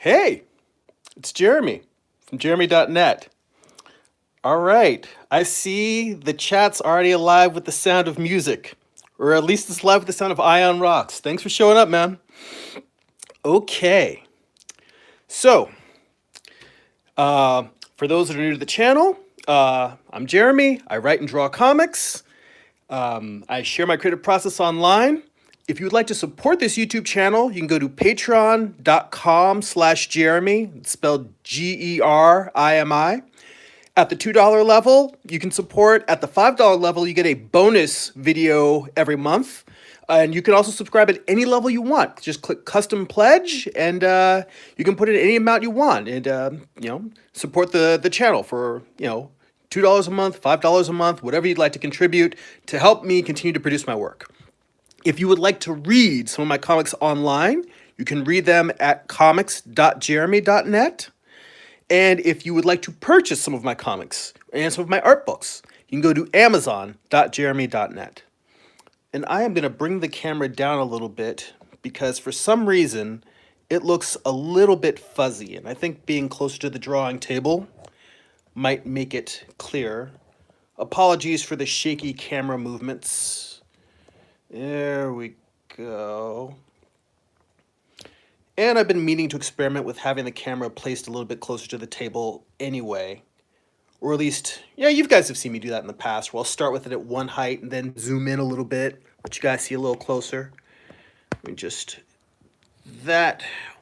Hey, it's Jeremy from Jeremy.net. All right, I see the chat's already alive with the sound of music, or at least it's live with the sound of Ion Rocks. Thanks for showing up, man. Okay, so for those that are new to the channel, I'm Jeremy. I write and draw comics. I share my creative process online. If you would like to support this YouTube channel, you can go to patreon.com/Jeremy. It's spelled Gerimi. At the $2 level, you can support. At the $5 level, you get a bonus video every month. And you can also subscribe at any level you want. Just click custom pledge and you can put in any amount you want and support the channel for, $2 a month, $5 a month, whatever you'd like to contribute to help me continue to produce my work. If you would like to read some of my comics online, you can read them at comics.jeremy.net. And if you would like to purchase some of my comics and some of my art books, you can go to amazon.jeremy.net. And I am going to bring the camera down a little bit because for some reason it looks a little bit fuzzy. And I think being closer to the drawing table might make it clearer. Apologies for the shaky camera movements. There we go. And I've been meaning to experiment with having the camera placed a little bit closer to the table anyway. Or at least, you guys have seen me do that in the past, where I'll start with it at one height and then zoom in a little bit, let you guys see a little closer.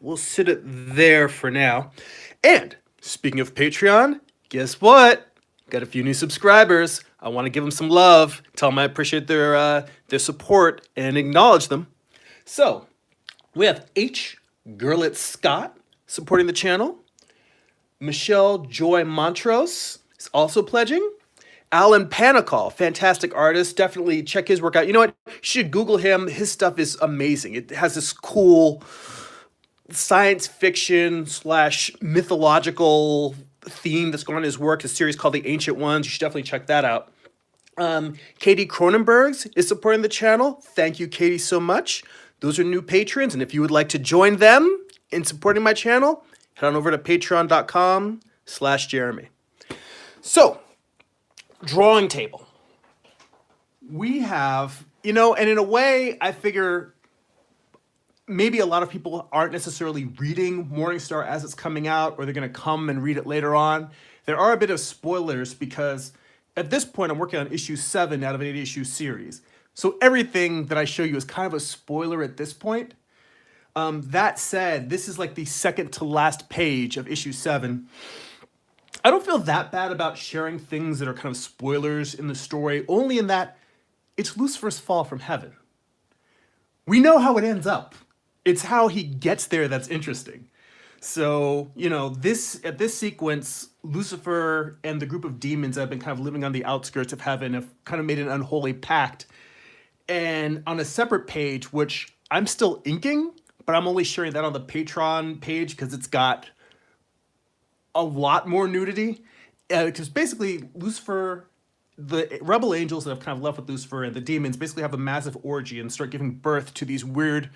We'll sit it there for now. And speaking of Patreon, guess what? Got a few new subscribers. I want to give them some love, tell them I appreciate their support, and acknowledge them. So, we have H. Gurlitt Scott supporting the channel. Michelle Joy Montrose is also pledging. Alan Panicol, fantastic artist. Definitely check his work out. You know what? You should Google him. His stuff is amazing. It has this cool science fiction / mythological theme that's going on in his work. His series called The Ancient Ones. You should definitely check that out. Katie Cronenbergs is supporting the channel. Thank you, Katie, so much. Those are new patrons, and if you would like to join them in supporting my channel, head on over to patreon.com/Jeremy. So, drawing table. We have, and in a way, I figure maybe a lot of people aren't necessarily reading Morningstar as it's coming out, or they're going to come and read it later on. There are a bit of spoilers because at this point, I'm working on issue 7 out of an 8-issue series. So everything that I show you is kind of a spoiler at this point. That said, this is like the second to last page of issue 7. I don't feel that bad about sharing things that are kind of spoilers in the story, only in that it's Lucifer's fall from heaven. We know how it ends up. It's how he gets there that's interesting. So, at this sequence, Lucifer and the group of demons that have been kind of living on the outskirts of heaven have kind of made an unholy pact. And on a separate page, which I'm still inking, but I'm only sharing that on the Patreon page because it's got a lot more nudity. Because basically, Lucifer, the rebel angels that have kind of left with Lucifer and the demons basically have a massive orgy and start giving birth to these weird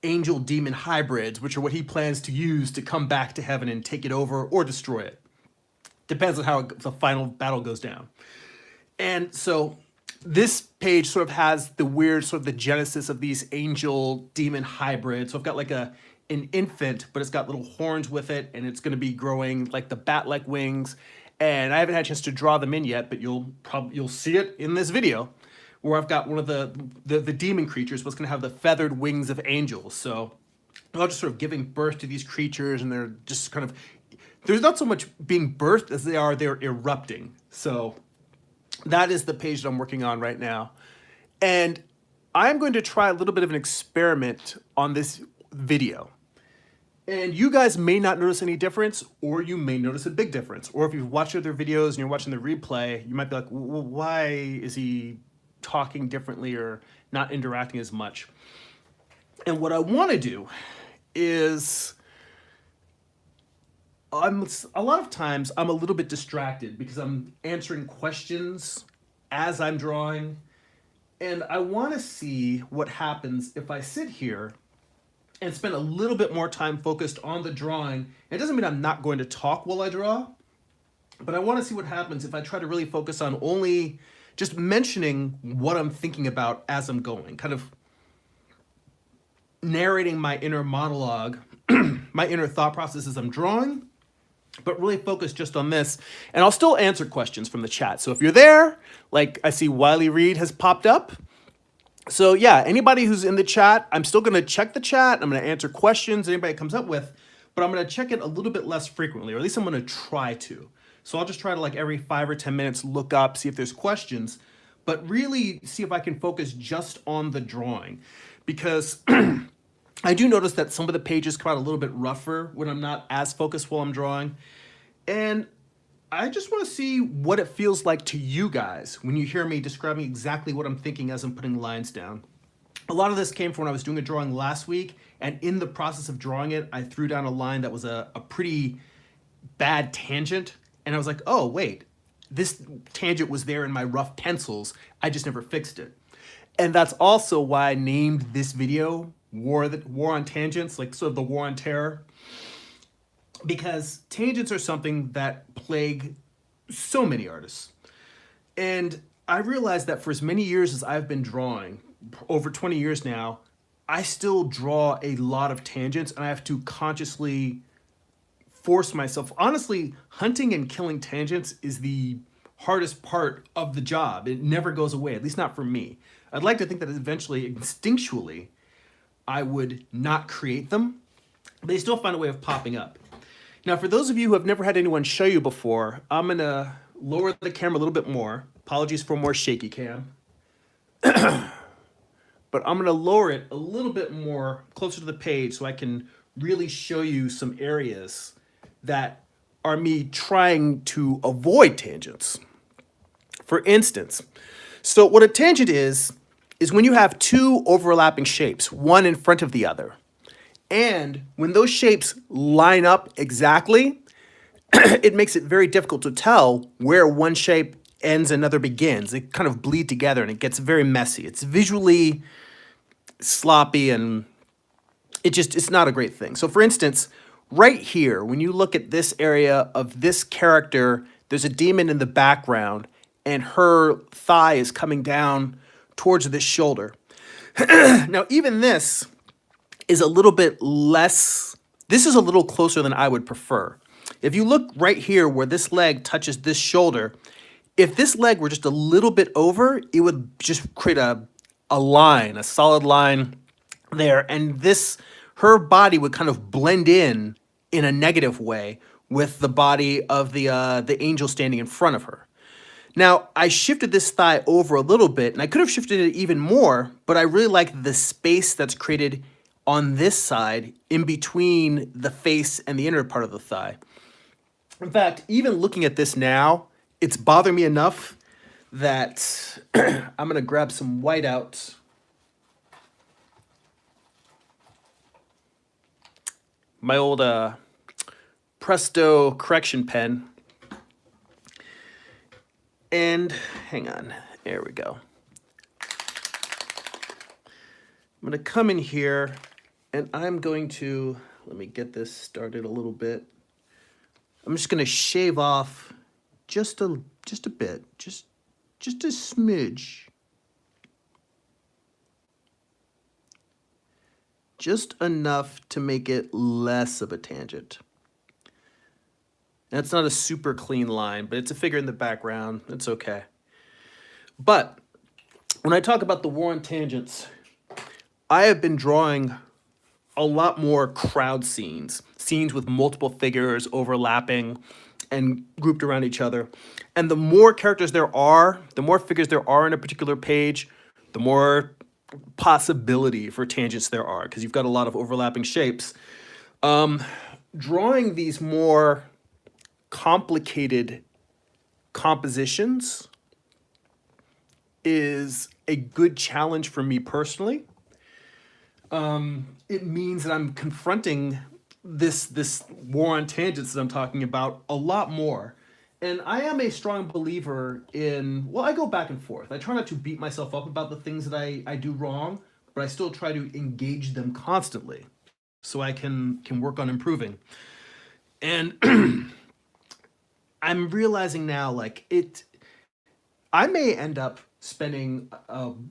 angel-demon hybrids, which are what he plans to use to come back to heaven and take it over or destroy it. Depends on how the final battle goes down. And so this page sort of has the weird sort of the genesis of these angel demon hybrids. So I've got like an infant, but it's got little horns with it, and it's going to be growing like the bat-like wings. And I haven't had a chance to draw them in yet, but you'll see it in this video, where I've got one of the demon creatures, what's going to have the feathered wings of angels. So they're just sort of giving birth to these creatures, and they're just kind of, there's not so much being birthed as they're erupting. So that is the page that I'm working on right now. And I'm going to try a little bit of an experiment on this video. And you guys may not notice any difference, or you may notice a big difference. Or if you've watched other videos and you're watching the replay, you might be like, well, why is he talking differently or not interacting as much? And what I want to do is, a lot of times I'm a little bit distracted because I'm answering questions as I'm drawing. And I want to see what happens if I sit here and spend a little bit more time focused on the drawing. It doesn't mean I'm not going to talk while I draw, but I want to see what happens if I try to really focus on only just mentioning what I'm thinking about as I'm going, kind of narrating my inner monologue, my inner thought process as I'm drawing, but really focus just on this. And I'll still answer questions from the chat. So if you're there, like I see Wiley Reed has popped up. So yeah, anybody who's in the chat, I'm still gonna check the chat. I'm gonna answer questions anybody comes up with, but I'm gonna check it a little bit less frequently, or at least I'm gonna try to. So I'll just try to, like, every 5 or 10 minutes look up, see if there's questions, but really see if I can focus just on the drawing. Because I do notice that some of the pages come out a little bit rougher when I'm not as focused while I'm drawing. And I just want to see what it feels like to you guys when you hear me describing exactly what I'm thinking as I'm putting lines down. A lot of this came from when I was doing a drawing last week, and in the process of drawing it, I threw down a line that was a pretty bad tangent, and I was like, oh, wait, this tangent was there in my rough pencils. I just never fixed it. And that's also why I named this video War on Tangents, like sort of the War on Terror. Because tangents are something that plague so many artists. And I realized that for as many years as I've been drawing, over 20 years now, I still draw a lot of tangents, and I have to consciously force myself. Honestly, hunting and killing tangents is the hardest part of the job. It never goes away, at least not for me. I'd like to think that eventually, instinctually, I would not create them, but they still find a way of popping up. Now, for those of you who have never had anyone show you before, I'm gonna lower the camera a little bit more. Apologies for more shaky cam. But I'm gonna lower it a little bit more closer to the page so I can really show you some areas that are me trying to avoid tangents. For instance, so what a tangent is when you have two overlapping shapes, one in front of the other. And when those shapes line up exactly, it makes it very difficult to tell where one shape ends and another begins. They kind of bleed together and it gets very messy. It's visually sloppy and it's not a great thing. So for instance, right here, when you look at this area of this character, there's a demon in the background and her thigh is coming down towards this shoulder. Now, even this is a little bit less, this is a little closer than I would prefer. If you look right here where this leg touches this shoulder, if this leg were just a little bit over, it would just create a line, a solid line there. And this, her body would kind of blend in a negative way with the body of the angel standing in front of her. Now, I shifted this thigh over a little bit, and I could have shifted it even more, but I really like the space that's created on this side in between the face and the inner part of the thigh. In fact, even looking at this now, it's bothering me enough that I'm gonna grab some whiteout. My old Presto correction pen. And hang on, there we go. I'm gonna come in here and I'm going to, let me get this started a little bit. I'm just gonna shave off just a bit, just a smidge. Just enough to make it less of a tangent. That's not a super clean line, but it's a figure in the background. It's okay. But when I talk about the War on Tangents, I have been drawing a lot more crowd scenes, scenes with multiple figures overlapping and grouped around each other. And the more characters there are, the more figures there are in a particular page, the more possibility for tangents there are, because you've got a lot of overlapping shapes. Drawing these more complicated compositions is a good challenge for me personally. It means that I'm confronting this war on tangents that I'm talking about a lot more. And I am a strong believer in, well, I go back and forth. I try not to beat myself up about the things that I do wrong, but I still try to engage them constantly. so I can work on improving. And I'm realizing now, like I may end up spending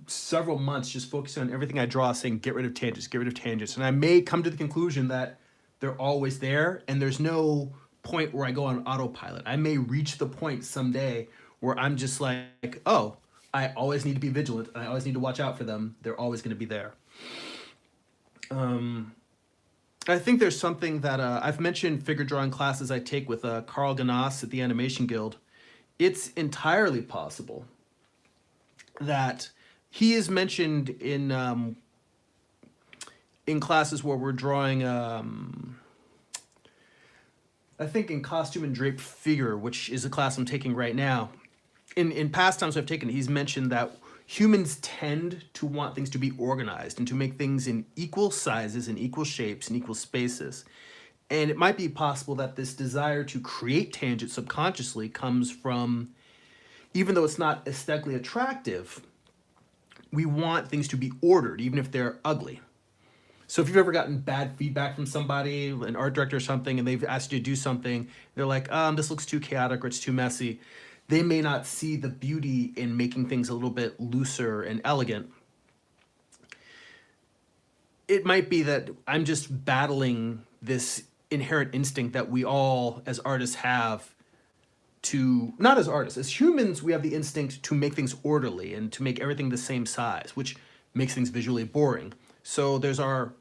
several months just focusing on everything I draw, saying get rid of tangents, get rid of tangents, and I may come to the conclusion that they're always there, and there's no point where I go on autopilot. I may reach the point someday where I'm just like, oh, I always need to be vigilant, and I always need to watch out for them. They're always going to be there. I think there's something that I've mentioned figure drawing classes I take with Carl Ganas at the Animation Guild. It's entirely possible that he is mentioned in classes where we're drawing. I think in costume and drape figure, which is a class I'm taking right now. In past times I've taken, he's mentioned that humans tend to want things to be organized and to make things in equal sizes and equal shapes and equal spaces. And it might be possible that this desire to create tangents subconsciously comes from, even though it's not aesthetically attractive, we want things to be ordered, even if they're ugly. So if you've ever gotten bad feedback from somebody, an art director or something, and they've asked you to do something, they're like, this looks too chaotic or it's too messy. They may not see the beauty in making things a little bit looser and elegant. It might be that I'm just battling this inherent instinct that we all as artists have to, not as artists, as humans, we have the instinct to make things orderly and to make everything the same size, which makes things visually boring. So there's our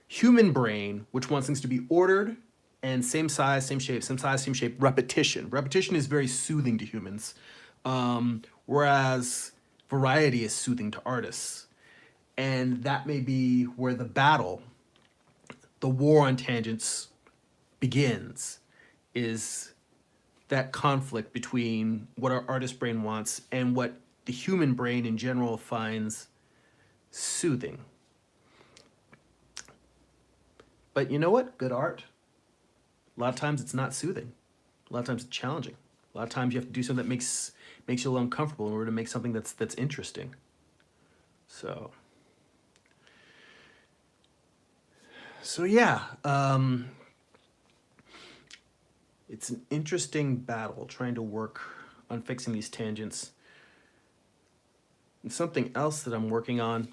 human brain, which wants things to be ordered and same size, same shape, same size, same shape, repetition. Repetition is very soothing to humans, whereas variety is soothing to artists. And that may be where the battle, the war on tangents begins, is that conflict between what our artist brain wants and what the human brain in general finds soothing. But you know what? Good art, a lot of times it's not soothing. A lot of times it's challenging. A lot of times you have to do something that makes you a little uncomfortable in order to make something that's interesting. So yeah, it's an interesting battle trying to work on fixing these tangents. And something else that I'm working on.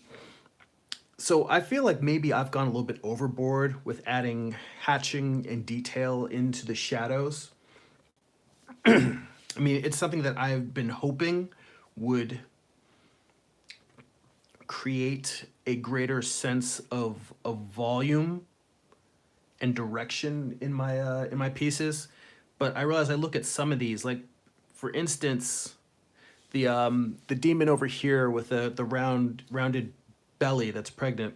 So I feel like maybe I've gone a little bit overboard with adding hatching and detail into the shadows. I mean, it's something that I've been hoping would create a greater sense of volume and direction in my pieces. But I realize I look at some of these, like for instance, the demon over here with the rounded belly that's pregnant.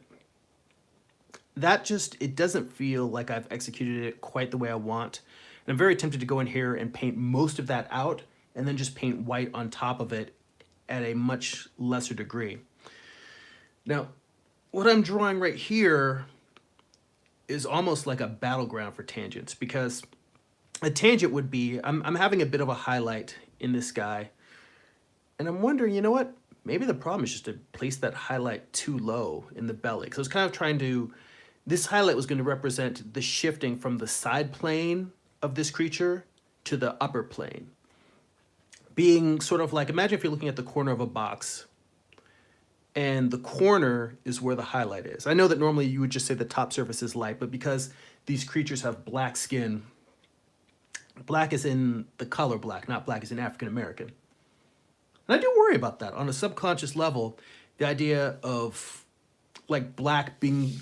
That just, it doesn't feel like I've executed it quite the way I want. And I'm very tempted to go in here and paint most of that out and then just paint white on top of it at a much lesser degree. Now, what I'm drawing right here is almost like a battleground for tangents, because a tangent would be, I'm having a bit of a highlight in this guy, and I'm wondering, you know what? Maybe the problem is just to place that highlight too low in the belly. Because I was kind of trying to, this highlight was going to represent the shifting from the side plane of this creature to the upper plane. Being sort of like, imagine if you're looking at the corner of a box and the corner is where the highlight is. I know that normally you would just say the top surface is light, but because these creatures have black skin, black is in the color black, not black is in African American. And I do worry about that on a subconscious level, the idea of like black being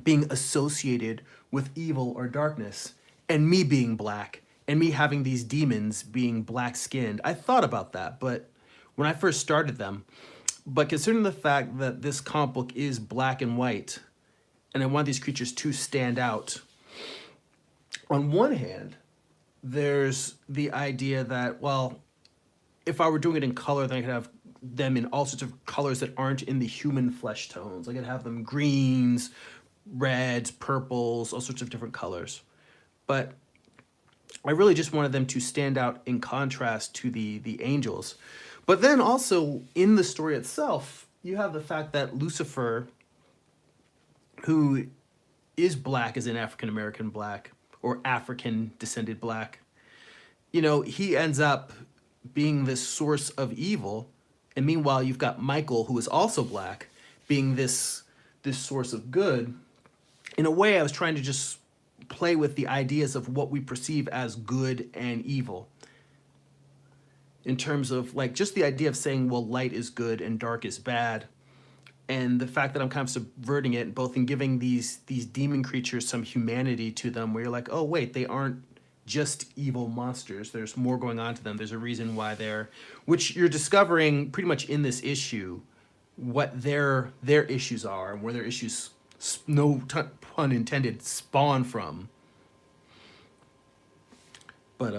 being associated with evil or darkness, and me being black and me having these demons being black skinned. I thought about that, but when I first started them, but considering the fact that this comic book is black and white, and I want these creatures to stand out, on one hand, there's the idea that, well, if I were doing it in color, then I could have them in all sorts of colors that aren't in the human flesh tones. I could have them greens, reds, purples, all sorts of different colors. But I really just wanted them to stand out in contrast to the angels. But then also in the story itself, you have the fact that Lucifer who is black, as in African American black or African descended black, you know, he ends up being this source of evil. And meanwhile, you've got Michael, who is also black, being this source of good. In a way, I was trying to just play with the ideas of what we perceive as good and evil. In terms of like just the idea of saying, well, light is good and dark is bad. And the fact that I'm kind of subverting it, both in giving these demon creatures some humanity to them, where you're like, oh wait, they aren't just evil monsters. There's more going on to them. There's a reason why they're, which you're discovering pretty much in this issue, what their issues are and where their issues, no pun intended, spawn from. But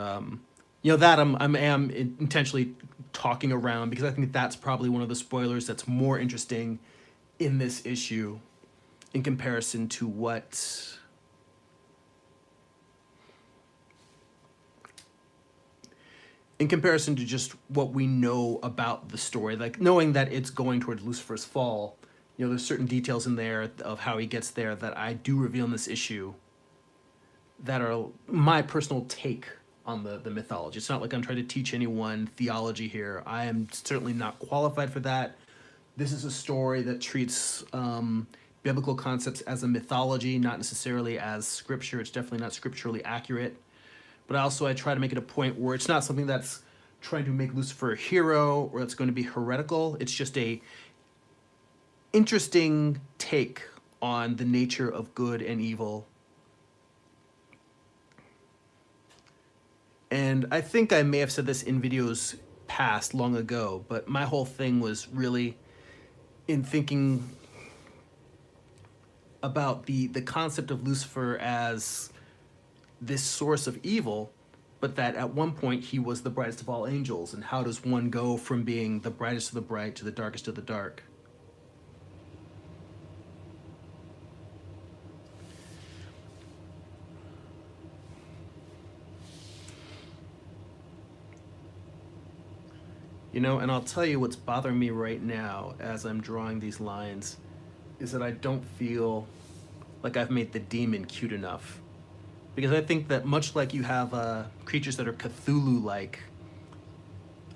you know, that I am intentionally talking around because I think that's probably one of the spoilers that's more interesting in this issue in comparison to what just what we know about the story, like knowing that it's going towards Lucifer's fall. You know, there's certain details in there of how he gets there that I do reveal in this issue that are my personal take on the mythology. It's not like I'm trying to teach anyone theology here. I am certainly not qualified for that. This is a story that treats biblical concepts as a mythology, not necessarily as scripture. It's definitely not scripturally accurate. But I try to make it a point where it's not something that's trying to make Lucifer a hero or that's going to be heretical. It's just a interesting take on the nature of good and evil. And I think I may have said this in videos past long ago, but my whole thing was really in thinking about the concept of Lucifer as this source of evil, but that at one point he was the brightest of all angels. And how does one go from being the brightest of the bright to the darkest of the dark? You know, and I'll tell you what's bothering me right now as I'm drawing these lines is that I don't feel like I've made the demon cute enough. Because I think that much like you have creatures that are Cthulhu-like,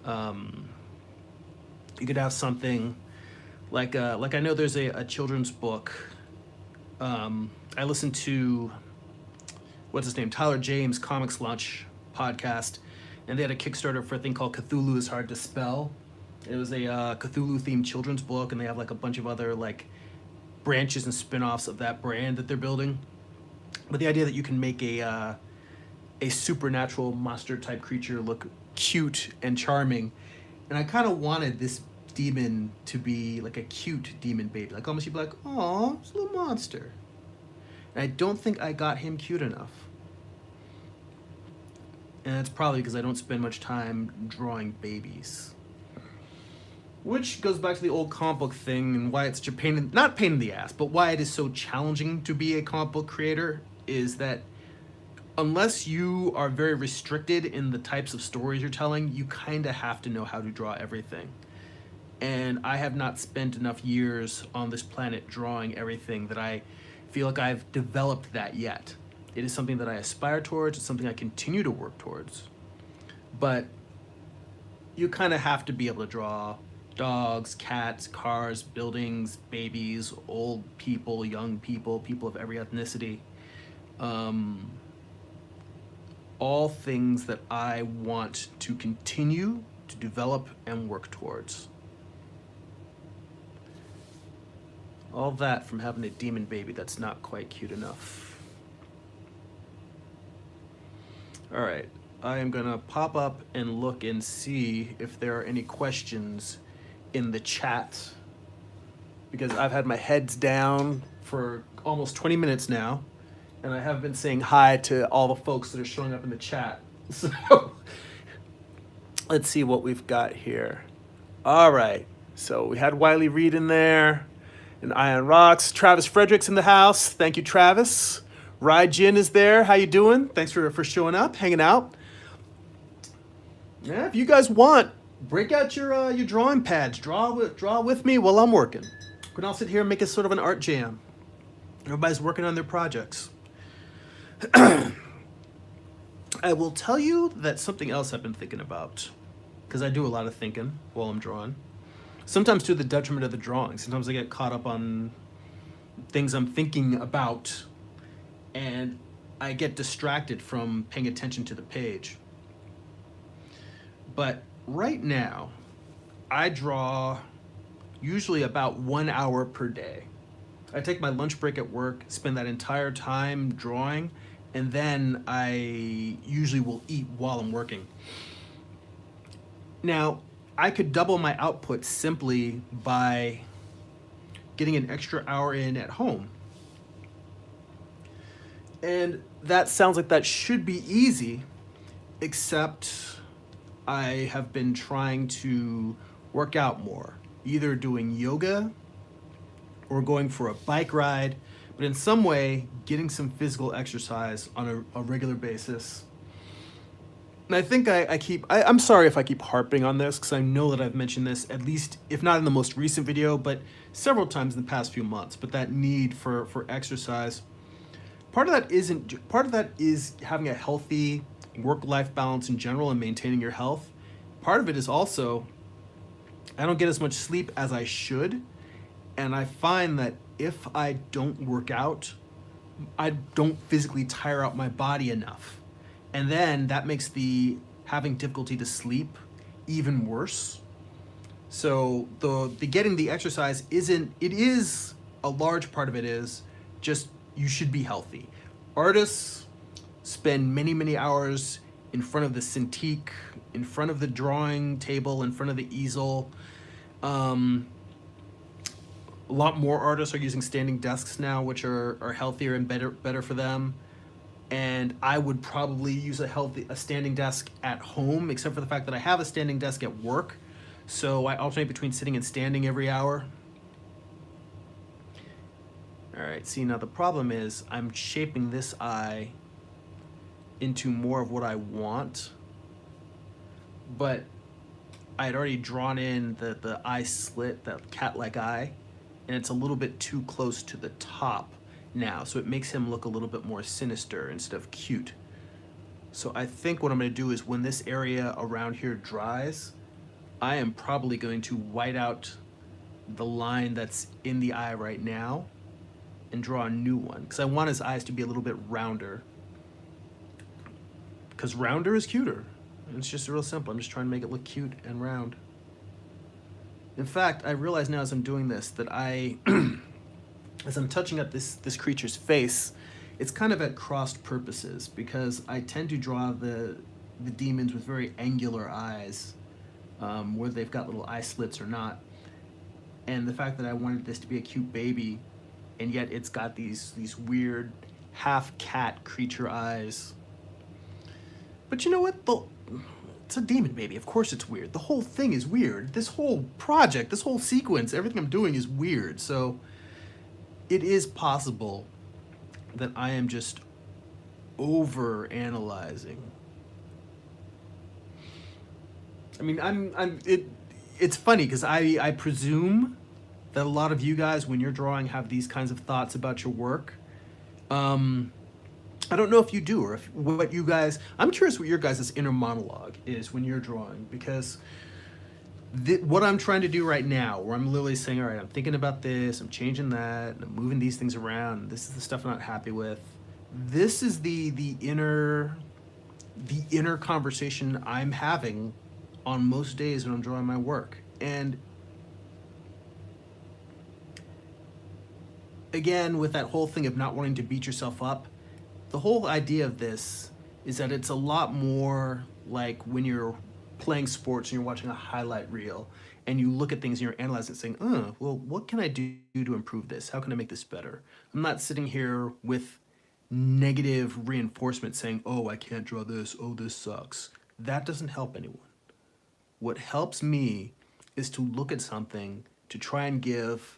you could have something like I know there's a children's book. I listened to, what's his name, Tyler James Comics Launch podcast, and they had a Kickstarter for a thing called Cthulhu is Hard to Spell. It was a Cthulhu-themed children's book, and they have like a bunch of other like branches and spin-offs of that brand that they're building. But the idea that you can make a supernatural monster-type creature look cute and charming, and I kind of wanted this demon to be like a cute demon baby, like almost you'd be like, "Aw, it's a little monster." And I don't think I got him cute enough. And that's probably because I don't spend much time drawing babies. Which goes back to the old comic book thing and why it's such a not pain in the ass, but why it is so challenging to be a comic book creator is that unless you are very restricted in the types of stories you're telling, you kind of have to know how to draw everything. And I have not spent enough years on this planet drawing everything that I feel like I've developed that yet. It is something that I aspire towards. It's something I continue to work towards. But you kind of have to be able to draw dogs, cats, cars, buildings, babies, old people, young people, people of every ethnicity. All things that I want to continue to develop and work towards. All that from having a demon baby that's not quite cute enough. All right, I am gonna pop up and look and see if there are any questions in the chat, because I've had my heads down for almost 20 minutes now, and I have been saying hi to all the folks that are showing up in the chat. So let's see what we've got here. All right, so we had Wiley Reed in there, and Ion Rocks. Travis Fredericks in the house. Thank you, Travis. Rai Jin is there. How you doing? Thanks for showing up, hanging out. Yeah, if you guys want, break out your drawing pads. Draw with me while I'm working. We can all sit here and make a sort of an art jam. Everybody's working on their projects. I will tell you that something else I've been thinking about, because I do a lot of thinking while I'm drawing. Sometimes to the detriment of the drawing. Sometimes I get caught up on things I'm thinking about, and I get distracted from paying attention to the page. But right now, I draw usually about 1 hour per day. I take my lunch break at work, spend that entire time drawing, and then I usually will eat while I'm working. Now, I could double my output simply by getting an extra hour in at home. And that sounds like that should be easy, except I have been trying to work out more, either doing yoga or going for a bike ride, but in some way getting some physical exercise on a regular basis. And I think I'm sorry if I keep harping on this, because I know that I've mentioned this at least, if not in the most recent video, but several times in the past few months. But that need for exercise, part of that is having a healthy work-life balance in general and maintaining your health. Part of it is also I don't get as much sleep as I should, and I find that if I don't work out, I don't physically tire out my body enough. And then that makes the having difficulty to sleep even worse. So the getting the exercise is a large part of it is just you should be healthy. Artists spend many, many hours in front of the Cintiq, in front of the drawing table, in front of the easel. A lot more artists are using standing desks now, which are healthier and better for them. And I would probably use a standing desk at home, except for the fact that I have a standing desk at work. So I alternate between sitting and standing every hour. All right, see, now the problem is I'm shaping this eye into more of what I want, but I had already drawn in the eye slit, that cat-like eye, and it's a little bit too close to the top now, so it makes him look a little bit more sinister instead of cute. So I think what I'm going to do is when this area around here dries, I am probably going to white out the line that's in the eye right now and draw a new one, because I want his eyes to be a little bit rounder, because rounder is cuter. And it's just real simple. I'm just trying to make it look cute and round. In fact, I realize now as I'm doing this that as I'm touching up this creature's face, it's kind of at crossed purposes, because I tend to draw the demons with very angular eyes, whether they've got little eye slits or not. And the fact that I wanted this to be a cute baby, and yet it's got these weird half cat creature eyes. But you know what? It's a demon baby. Of course it's weird. The whole thing is weird. This whole project, this whole sequence, everything I'm doing is weird. So it is possible that I am just over analyzing. I mean, it's funny because I presume that a lot of you guys, when you're drawing, have these kinds of thoughts about your work. I don't know if you do, or if what you guys, I'm curious what your guys' inner monologue is when you're drawing, because what I'm trying to do right now, where I'm literally saying, all right, I'm thinking about this, I'm changing that, and I'm moving these things around, and this is the stuff I'm not happy with. This is the inner conversation I'm having on most days when I'm drawing my work. And again, with that whole thing of not wanting to beat yourself up, the whole idea of this is that it's a lot more like when you're playing sports and you're watching a highlight reel and you look at things and you're analyzing it, saying, well, what can I do to improve this? How can I make this better? I'm not sitting here with negative reinforcement saying, oh, I can't draw this, oh, this sucks. That doesn't help anyone. What helps me is to look at something, to try and give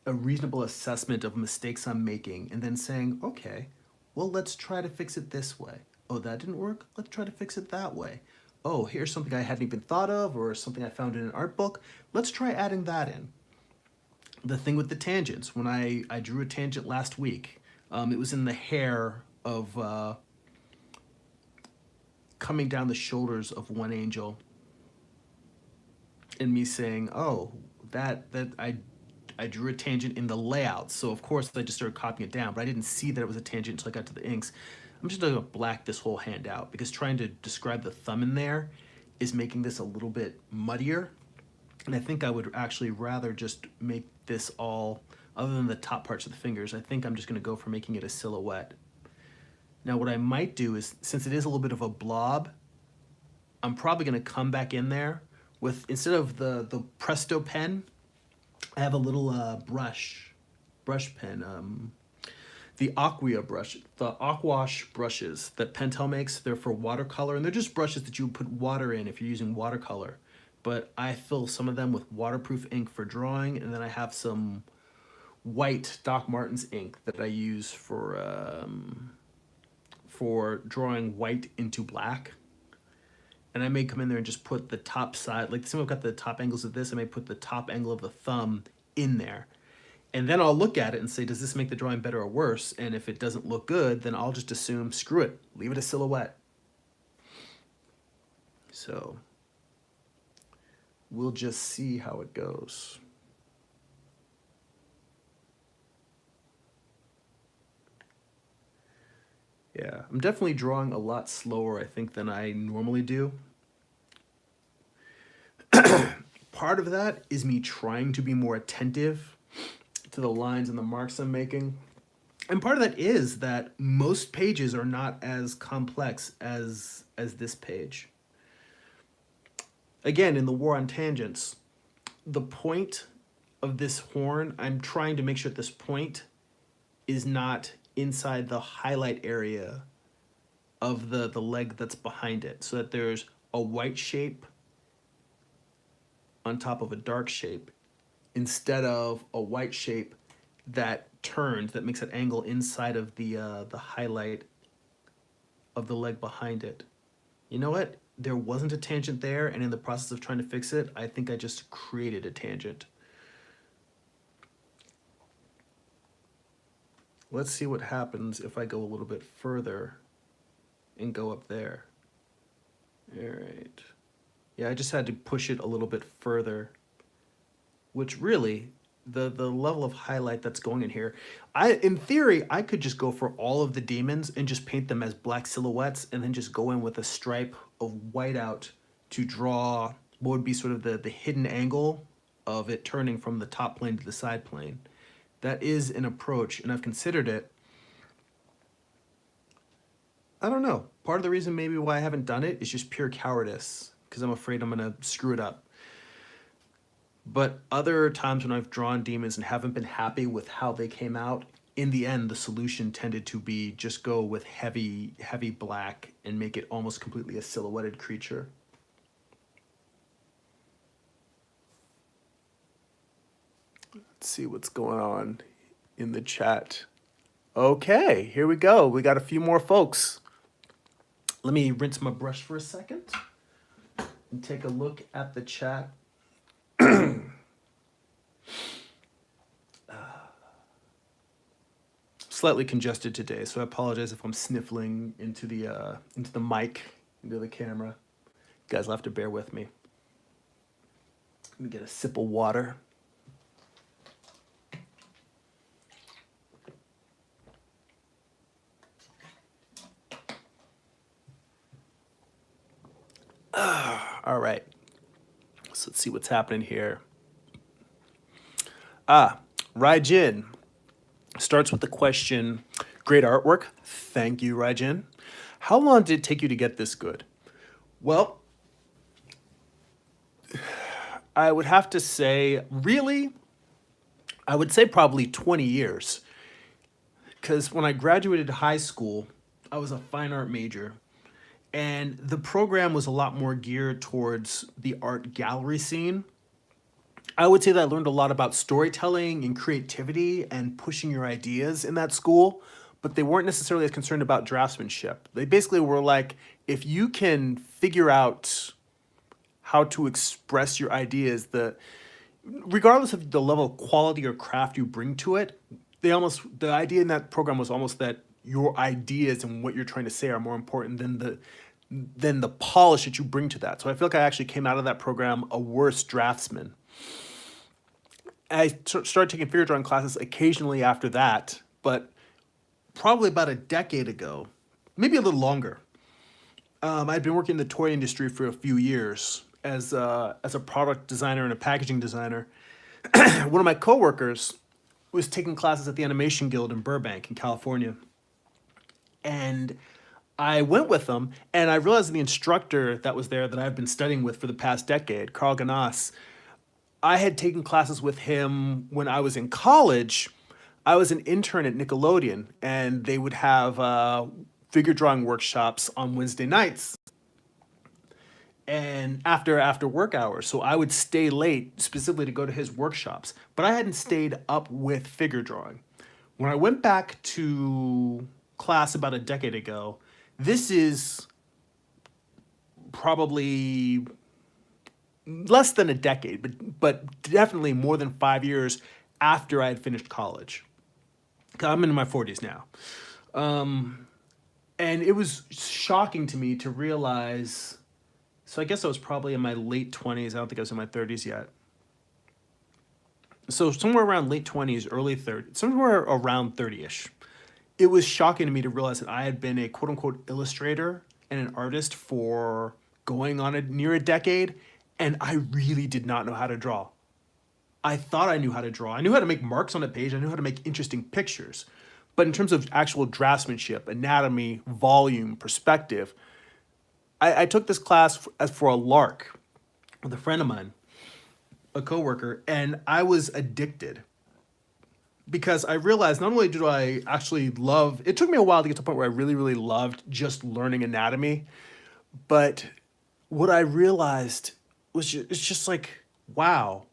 a reasonable assessment of mistakes I'm making, and then saying, okay, well, let's try to fix it this way. Oh, that didn't work? Let's try to fix it that way. Oh, here's something I hadn't even thought of, or something I found in an art book. Let's try adding that in. the thing with the tangents, when I drew a tangent last week, it was in the hair of coming down the shoulders of one angel, and me saying, "Oh, that I drew a tangent in the layout." So of course I just started copying it down, but I didn't see that it was a tangent until I got to the inks. I'm just gonna black this whole hand out because trying to describe the thumb in there is making this a little bit muddier. And I think I would actually rather just make this all, other than the top parts of the fingers, I think I'm just gonna go for making it a silhouette. Now what I might do is, since it is a little bit of a blob, I'm probably gonna come back in there with, instead of the Presto pen, I have a little brush pen, the Aqua brush, the Aquash brushes that Pentel makes. They're for watercolor, and they're just brushes that you would put water in if you're using watercolor. But I fill some of them with waterproof ink for drawing, and then I have some white Doc Martens ink that I use for drawing white into black. And I may come in there and just put the top side, like see I've got the top angles of this, I may put the top angle of the thumb in there. And then I'll look at it and say, does this make the drawing better or worse? And if it doesn't look good, then I'll just assume, screw it, leave it a silhouette. So we'll just see how it goes. Yeah, I'm definitely drawing a lot slower, I think, than I normally do. Part of that is me trying to be more attentive to the lines and the marks I'm making. And part of that is that most pages are not as complex as this page. Again, in the War on Tangents, the point of this horn, I'm trying to make sure that this point is not inside the highlight area of the leg that's behind it, so that there's a white shape on top of a dark shape instead of a white shape that turns, that makes an angle inside of the highlight of the leg behind it. You know what? There wasn't a tangent there, and in the process of trying to fix it, I think I just created a tangent. Let's see what happens if I go a little bit further and go up there. All right. Yeah, I just had to push it a little bit further, which really, the level of highlight that's going in here, in theory, I could just go for all of the demons and just paint them as black silhouettes and then just go in with a stripe of whiteout to draw what would be sort of the hidden angle of it turning from the top plane to the side plane. That is an approach, and I've considered it. I don't know. Part of the reason maybe why I haven't done it is just pure cowardice, because I'm afraid I'm gonna screw it up. But other times when I've drawn demons and haven't been happy with how they came out, in the end, the solution tended to be just go with heavy black and make it almost completely a silhouetted creature. Let's see what's going on in the chat. Okay, here we go. We got a few more folks. Let me rinse my brush for a second and take a look at the chat. Slightly congested today, so I apologize if I'm sniffling into the mic, into the camera. You guys will have to bear with me. Let me get a sip of water. All right. So let's see what's happening here. Raijin starts with the question, great artwork. Thank you, Raijin. How long did it take you to get this good? Well, I would have to say, really, I would say probably 20 years. Because when I graduated high school, I was a fine art major. And the program was a lot more geared towards the art gallery scene. I would say that I learned a lot about storytelling and creativity and pushing your ideas in that school, but they weren't necessarily as concerned about draftsmanship. They basically were like, if you can figure out how to express your ideas, regardless of the level of quality or craft you bring to it, the idea in that program was almost that your ideas and what you're trying to say are more important than the polish that you bring to that. So I feel like I actually came out of that program a worse draftsman. Started taking figure drawing classes occasionally after that, but probably about a decade ago, maybe a little longer. I'd been working in the toy industry for a few years as a product designer and a packaging designer. One of my coworkers was taking classes at the Animation Guild in Burbank, in California, and I went with them, and I realized the instructor that was there that I've been studying with for the past decade, Carl Ganas, I had taken classes with him when I was in college. I was an intern at Nickelodeon, and they would have figure drawing workshops on Wednesday nights and after work hours. So I would stay late specifically to go to his workshops, but I hadn't stayed up with figure drawing. When I went back to class about a decade ago, this is probably less than a decade, but definitely more than 5 years after I had finished college. 'Cause I'm in my 40s now. And it was shocking to me to realize, so I guess I was probably in my late 20s. I don't think I was in my 30s yet. So somewhere around late 20s, early 30s, somewhere around 30ish. It was shocking to me to realize that I had been a quote unquote illustrator and an artist for going on near a decade, and I really did not know how to draw. I thought I knew how to draw. I knew how to make marks on a page. I knew how to make interesting pictures. But in terms of actual draftsmanship, anatomy, volume, perspective, I took this class as for a lark with a friend of mine, a coworker, and I was addicted because I realized not only do I actually love, it took me a while to get to the point where I really, really loved just learning anatomy, but what I realized was it's just like, wow,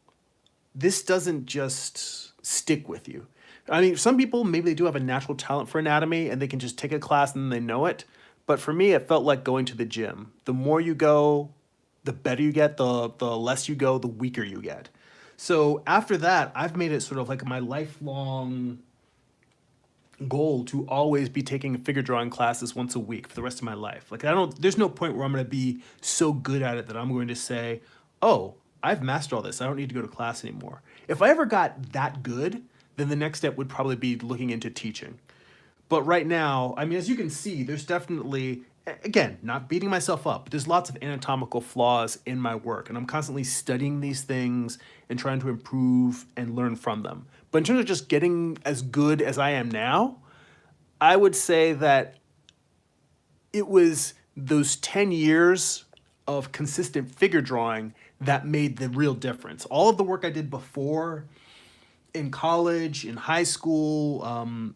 this doesn't just stick with you. I mean, some people maybe they do have a natural talent for anatomy and they can just take a class and then they know it. But for me, it felt like going to the gym. The more you go, the better you get. The less you go, the weaker you get. So after that, I've made it sort of like my lifelong goal to always be taking figure drawing classes once a week for the rest of my life. Like there's no point where I'm going to be so good at it that I'm going to say, oh, I've mastered all this. I don't need to go to class anymore. If I ever got that good, then the next step would probably be looking into teaching. But right now, I mean, as you can see, there's definitely, again, not beating myself up, but there's lots of anatomical flaws in my work. And I'm constantly studying these things and trying to improve and learn from them. But in terms of just getting as good as I am now, I would say that it was those 10 years of consistent figure drawing that made the real difference. All of the work I did before, in college, in high school,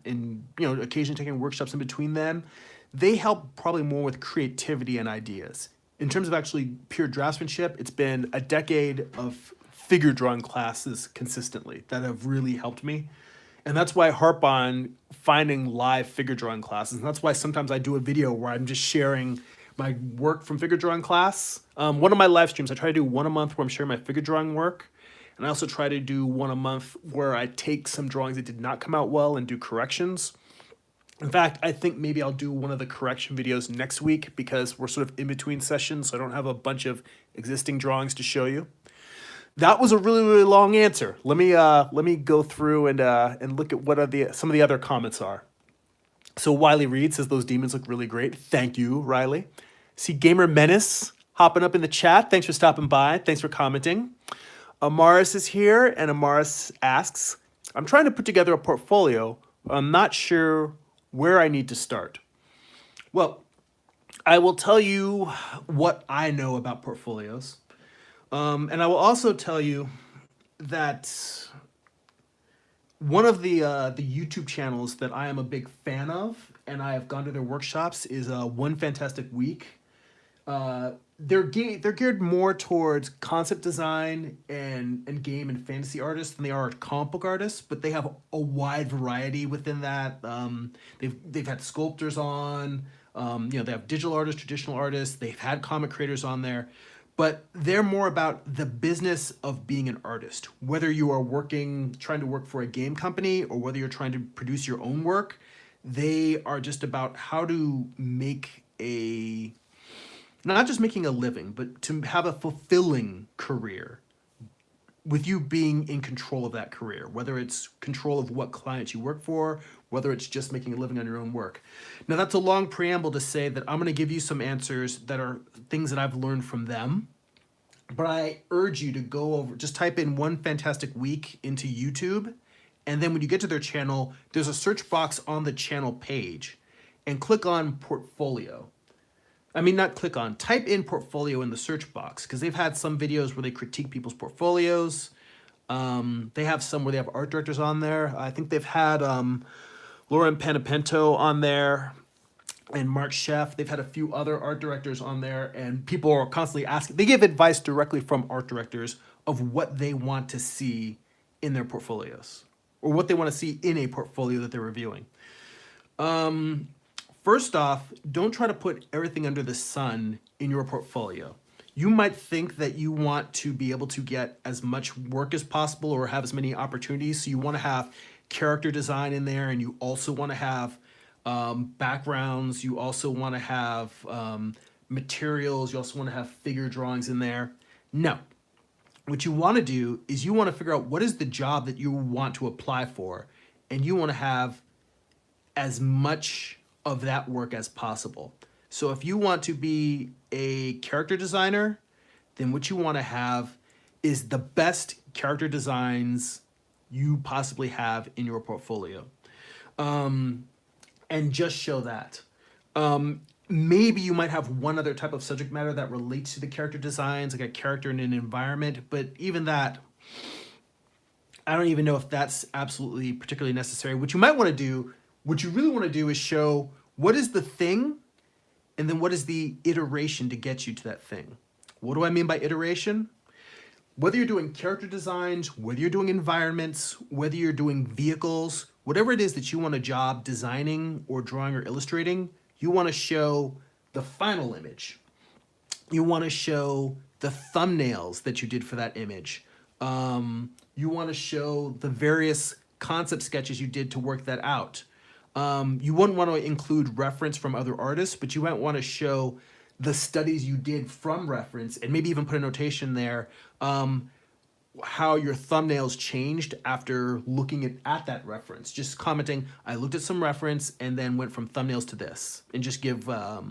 in occasionally taking workshops in between them, they help probably more with creativity and ideas. In terms of actually pure draftsmanship, it's been a decade of figure drawing classes consistently that have really helped me. And that's why I harp on finding live figure drawing classes. And that's why sometimes I do a video where I'm just sharing my work from figure drawing class. One of my live streams, I try to do one a month where I'm sharing my figure drawing work. And I also try to do one a month where I take some drawings that did not come out well and do corrections. In fact, I think maybe I'll do one of the correction videos next week because we're sort of in between sessions, so I don't have a bunch of existing drawings to show you. That was a really, really long answer. Let me go through and look at what some of the other comments are. So Wiley Reed says those demons look really great. Thank you, Riley. See Gamer Menace hopping up in the chat. Thanks for stopping by. Thanks for commenting. Amaris is here, and Amaris asks, I'm trying to put together a portfolio. I'm not sure where I need to start. Well, I will tell you what I know about portfolios. And I will also tell you that one of the YouTube channels that I am a big fan of, and I have gone to their workshops, is One Fantastic Week. They're geared more towards concept design and game and fantasy artists than they are comic book artists, but they have a wide variety within that. They've had sculptors on, they have digital artists, traditional artists. They've had comic creators on there, but they're more about the business of being an artist. Whether you are trying to work for a game company, or whether you're trying to produce your own work, they are just about how to make not just making a living, but to have a fulfilling career with you being in control of that career, whether it's control of what clients you work for, whether it's just making a living on your own work. Now, that's a long preamble to say that I'm going to give you some answers that are things that I've learned from them. But I urge you to just type in One Fantastic Week into YouTube. And then when you get to their channel, there's a search box on the channel page, and click on portfolio. Type in portfolio in the search box, because they've had some videos where they critique people's portfolios. They have some where they have art directors on there. I think they've had Lauren Panepento on there and Mark Sheff. They've had a few other art directors on there, and people are constantly asking. They give advice directly from art directors of what they want to see in their portfolios, or what they want to see in a portfolio that they're reviewing. First off, don't try to put everything under the sun in your portfolio. You might think that you want to be able to get as much work as possible or have as many opportunities. So you want to have character design in there, and you also want to have backgrounds. You also want to have materials. You also want to have figure drawings in there. No. What you want to do is you want to figure out what is the job that you want to apply for, and you want to have as much of that work as possible. So if you want to be a character designer, then what you want to have is the best character designs you possibly have in your portfolio. And just show that. Maybe you might have one other type of subject matter that relates to the character designs, like a character in an environment, but even that, I don't even know if that's absolutely particularly necessary. What you really want to do is show what is the thing, and then what is the iteration to get you to that thing. What do I mean by iteration? Whether you're doing character designs, whether you're doing environments, whether you're doing vehicles, whatever it is that you want a job designing or drawing or illustrating, you want to show the final image. You want to show the thumbnails that you did for that image. You want to show the various concept sketches you did to work that out. You wouldn't want to include reference from other artists, but you might want to show the studies you did from reference, and maybe even put a notation there, how your thumbnails changed after looking at that reference. Just commenting, I looked at some reference and then went from thumbnails to this, and just give a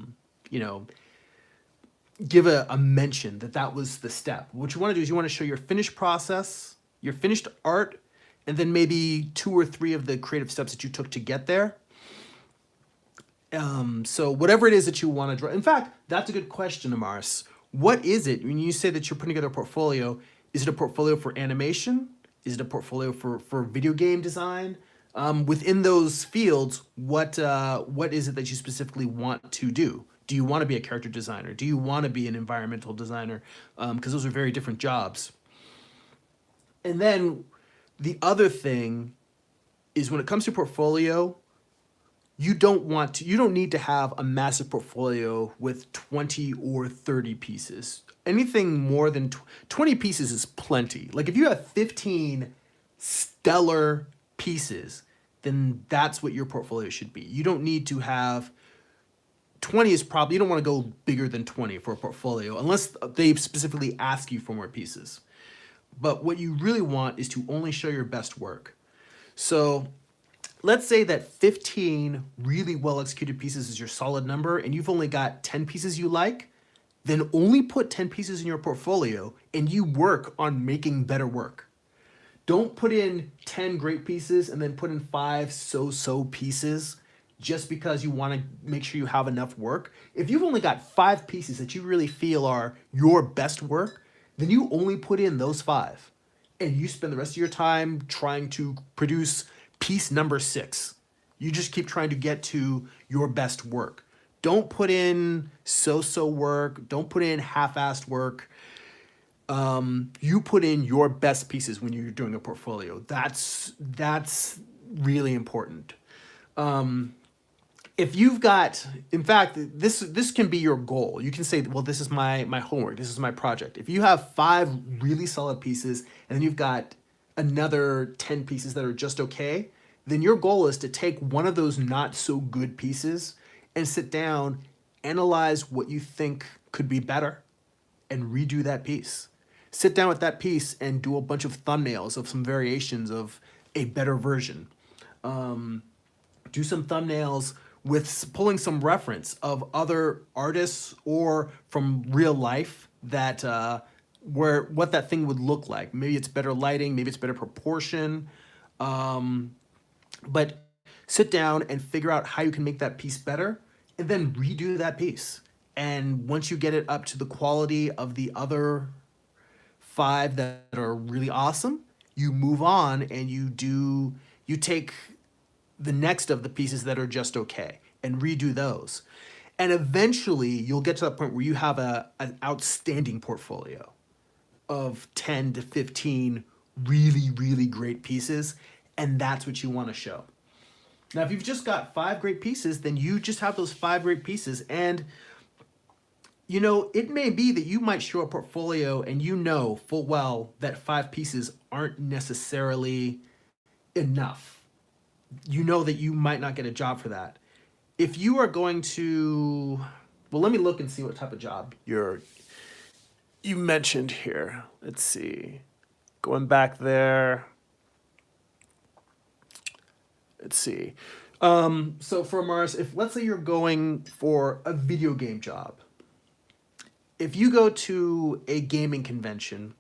mention that was the step. What you want to do is you want to show your finished process, your finished art, and then maybe 2 or 3 of the creative steps that you took to get there. So whatever it is that you want to draw. In fact, that's a good question, Amaris. What is it, when you say that you're putting together a portfolio, is it a portfolio for animation? Is it a portfolio for video game design? Within those fields, what is it that you specifically want to do? Do you want to be a character designer? Do you want to be an environmental designer? Because those are very different jobs. And then the other thing is, when it comes to portfolio, you don't need to have a massive portfolio with 20 or 30 pieces. Anything more than 20 pieces is plenty. Like if you have 15 stellar pieces, then that's what your portfolio should be. You don't need to have 20 you don't want to go bigger than 20 for a portfolio unless they specifically ask you for more pieces. But what you really want is to only show your best work. So let's say that 15 really well executed pieces is your solid number, and you've only got 10 pieces you like, then only put 10 pieces in your portfolio and you work on making better work. Don't put in 10 great pieces and then put in 5 so-so pieces just because you want to make sure you have enough work. If you've only got 5 pieces that you really feel are your best work, then you only put in those 5. And you spend the rest of your time trying to produce piece number 6. You just keep trying to get to your best work. Don't put in so-so work. Don't put in half-assed work. You put in your best pieces when you're doing a portfolio. That's really important. If you've got, in fact, this can be your goal. You can say, well, this is my homework, this is my project. If you have 5 really solid pieces and then you've got another 10 pieces that are just okay, then your goal is to take one of those not so good pieces and sit down, analyze what you think could be better, and redo that piece. Sit down with that piece and do a bunch of thumbnails of some variations of a better version. Do some thumbnails with pulling some reference of other artists or from real life that where what that thing would look like. Maybe it's better lighting, maybe it's better proportion. But sit down and figure out how you can make that piece better and then redo that piece. And once you get it up to the quality of the other 5 that are really awesome, you move on and you take the next of the pieces that are just okay and redo those. And eventually you'll get to that point where you have an outstanding portfolio of 10 to 15 really, really great pieces. And that's what you want to show. Now, if you've just got 5 great pieces, then you just have those 5 great pieces. And, you know, it may be that you might show a portfolio and you know full well that 5 pieces aren't necessarily enough. You know that you might not get a job for that. If you are going to, well, let me look and see what type of job you mentioned here. Let's see. Going back there. Let's see. So for Mars, if let's say you're going for a video game job, if you go to a gaming convention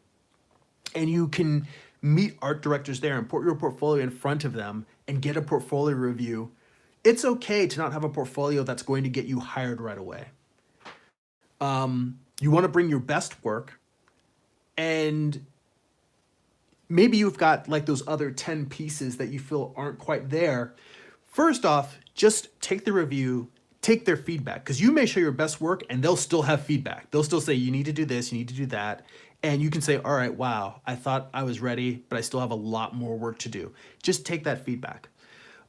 and you can meet art directors there and put your portfolio in front of them and get a portfolio review, it's okay to not have a portfolio that's going to get you hired right away. You want to bring your best work, and maybe you've got like those other 10 pieces that you feel aren't quite there. First off, just take the review, take their feedback, because you may show your best work and they'll still have feedback. They'll still say, you need to do this, you need to do that. And you can say, all right, wow, I thought I was ready, but I still have a lot more work to do. Just take that feedback.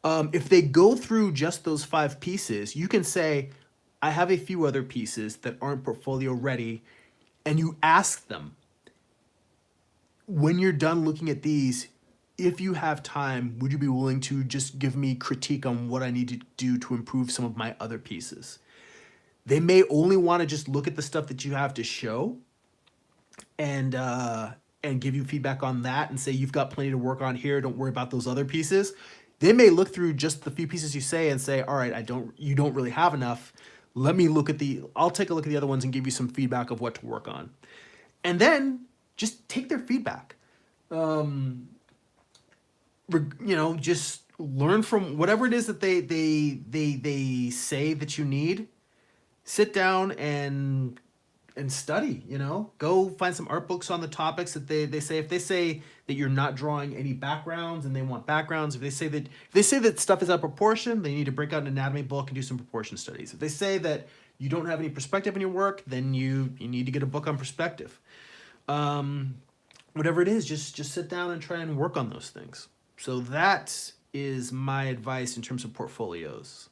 If they go through just those 5 pieces, you can say, I have a few other pieces that aren't portfolio ready. And you ask them, when you're done looking at these, if you have time, would you be willing to just give me critique on what I need to do to improve some of my other pieces? They may only want to just look at the stuff that you have to show and give you feedback on that and say, you've got plenty to work on here, don't worry about those other pieces. They may look through just the few pieces you say and say, all right, you don't really have enough. I'll take a look at the other ones and give you some feedback of what to work on. And then just take their feedback. Just learn from whatever it is that they say that you need. Sit down and study, go find some art books on the topics that they say. If they say that you're not drawing any backgrounds and they want backgrounds, if they say that stuff is out of proportion, they need to break out an anatomy book and do some proportion studies. If they say that you don't have any perspective in your work, then you need to get a book on perspective. Whatever it is, just sit down and try and work on those things. So that is my advice in terms of portfolios.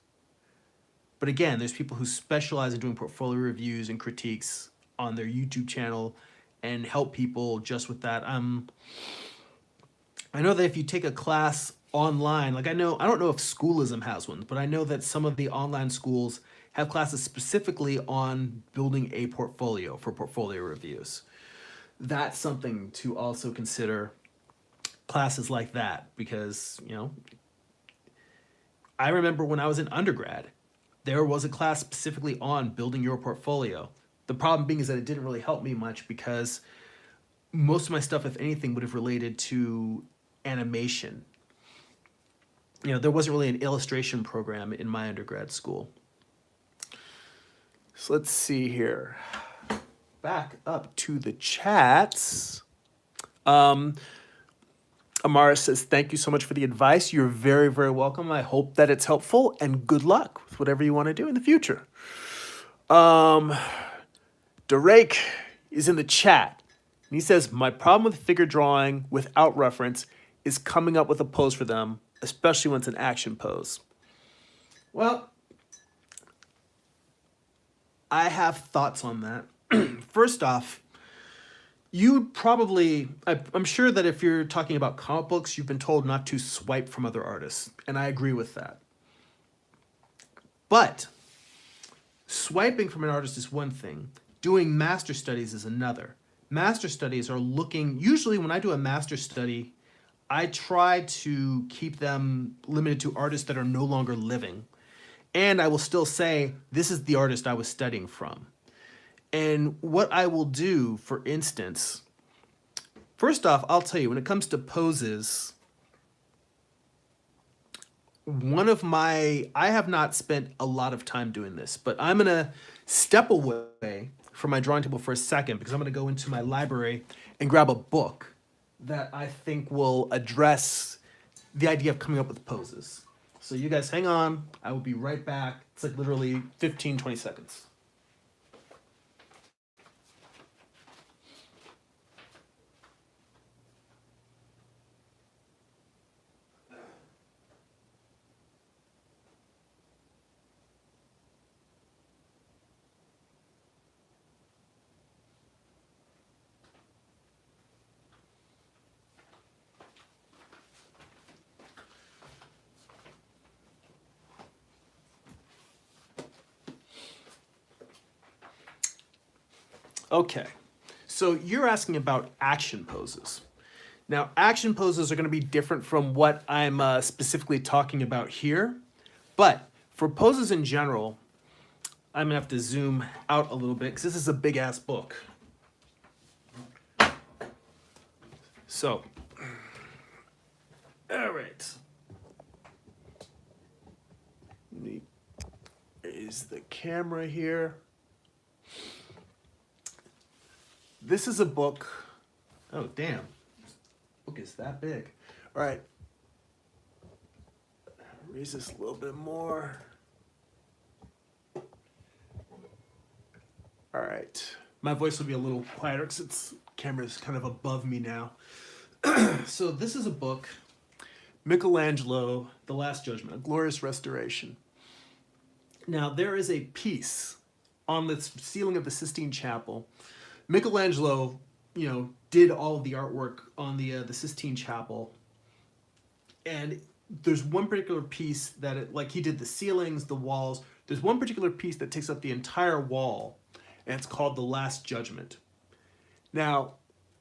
But again, there's people who specialize in doing portfolio reviews and critiques on their YouTube channel and help people just with that. I know that if you take a class online, I don't know if Schoolism has one, but I know that some of the online schools have classes specifically on building a portfolio for portfolio reviews. That's something to also consider, classes like that, because, I remember when I was in undergrad, there was a class specifically on building your portfolio. The problem being is that it didn't really help me much because most of my stuff, if anything, would have related to animation. There wasn't really an illustration program in my undergrad school. So let's see here. Back up to the chats. Amara says, thank you so much for the advice. You're very, very welcome. I hope that it's helpful, and good luck with whatever you want to do in the future. Derek is in the chat, and he says, my problem with figure drawing without reference is coming up with a pose for them, especially when it's an action pose. Well, I have thoughts on that. First off, you'd probably, I'm sure that if you're talking about comic books, you've been told not to swipe from other artists, and I agree with that. But swiping from an artist is one thing, doing master studies is another. Master studies are looking, usually when I do a master study, I try to keep them limited to artists that are no longer living. And I will still say, this is the artist I was studying from. And what I will do, for instance, first off, I'll tell you, when it comes to poses, I have not spent a lot of time doing this, but I'm gonna step away from my drawing table for a second because I'm gonna go into my library and grab a book that I think will address the idea of coming up with poses. So you guys hang on, I will be right back. It's like literally 15, 20 seconds. Okay, so you're asking about action poses. Now, action poses are going to be different from what I'm specifically talking about here, but for poses in general, I'm gonna have to zoom out a little bit because this is a big ass book. So, all right. Is the camera here? This is a book. Oh, damn. This book is that big. All right. Raise this a little bit more. All right. My voice will be a little quieter because its camera's kind of above me now. So this is a book, Michelangelo, The Last Judgment, A Glorious Restoration. Now, there is a piece on the ceiling of the Sistine Chapel. Michelangelo, did all of the artwork on the Sistine Chapel, and there's one particular piece that he did the ceilings, the walls. There's one particular piece that takes up the entire wall, and it's called The Last Judgment. Now,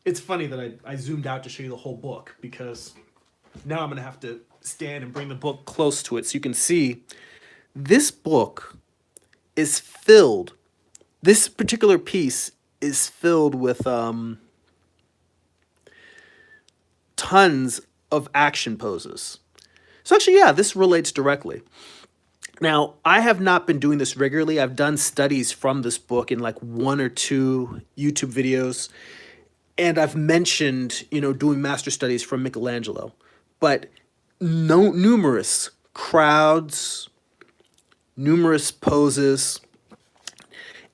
it's funny that I zoomed out to show you the whole book because now I'm gonna have to stand and bring the book close to it so you can see. This book is filled. This particular piece is filled with tons of action poses. So actually, yeah, this relates directly. Now, I have not been doing this regularly. I've done studies from this book in like 1 or 2 YouTube videos, and I've mentioned, doing master studies from Michelangelo, but numerous crowds, numerous poses,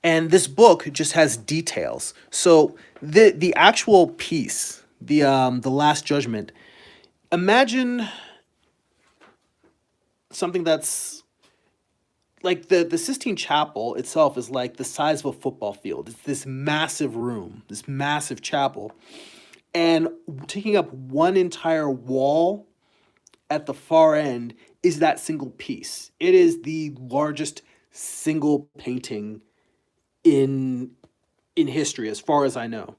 and this book just has details. So the actual piece, the Last Judgment, imagine something that's like the Sistine Chapel itself is like the size of a football field. It's this massive room, this massive chapel, and taking up one entire wall at the far end is that single piece. It is the largest single painting in history, as far as I know.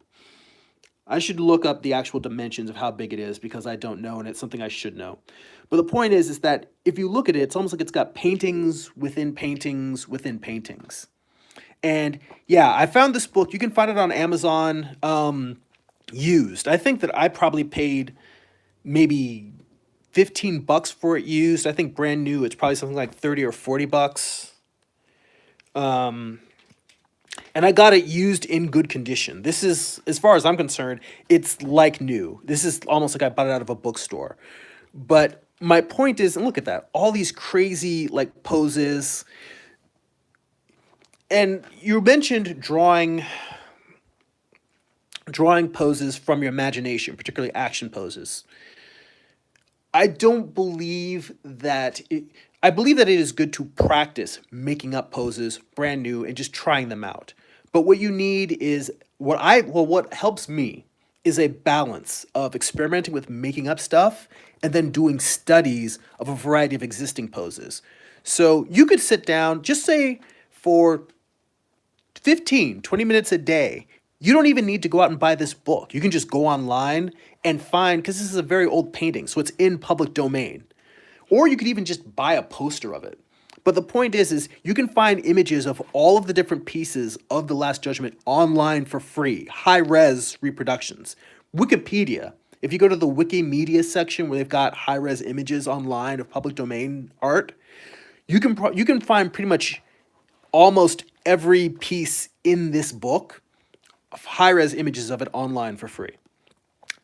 I should look up the actual dimensions of how big it is because I don't know, and it's something I should know. But the point is that if you look at it, it's almost like it's got paintings within paintings within paintings. And yeah, I found this book. You can find it on Amazon used. I think that I probably paid maybe $15 for it used. I think brand new, it's probably something like 30 or 40 bucks. And I got it used in good condition. This is, as far as I'm concerned, it's like new. This is almost like I bought it out of a bookstore. But my point is, and look at that, all these crazy like poses. And you mentioned drawing poses from your imagination, particularly action poses. I don't believe that I believe that it is good to practice making up poses brand new and just trying them out. But what you need is what helps me is a balance of experimenting with making up stuff and then doing studies of a variety of existing poses. So you could sit down, just say for 15-20 minutes a day. You don't even need to go out and buy this book. You can just go online and find, because this is a very old painting, so it's in public domain. Or you could even just buy a poster of it. But the point is you can find images of all of the different pieces of The Last Judgment online for free, high res reproductions. Wikipedia, if you go to the Wikimedia section where they've got high res images online of public domain art, you can find pretty much almost every piece in this book of high res images of it online for free.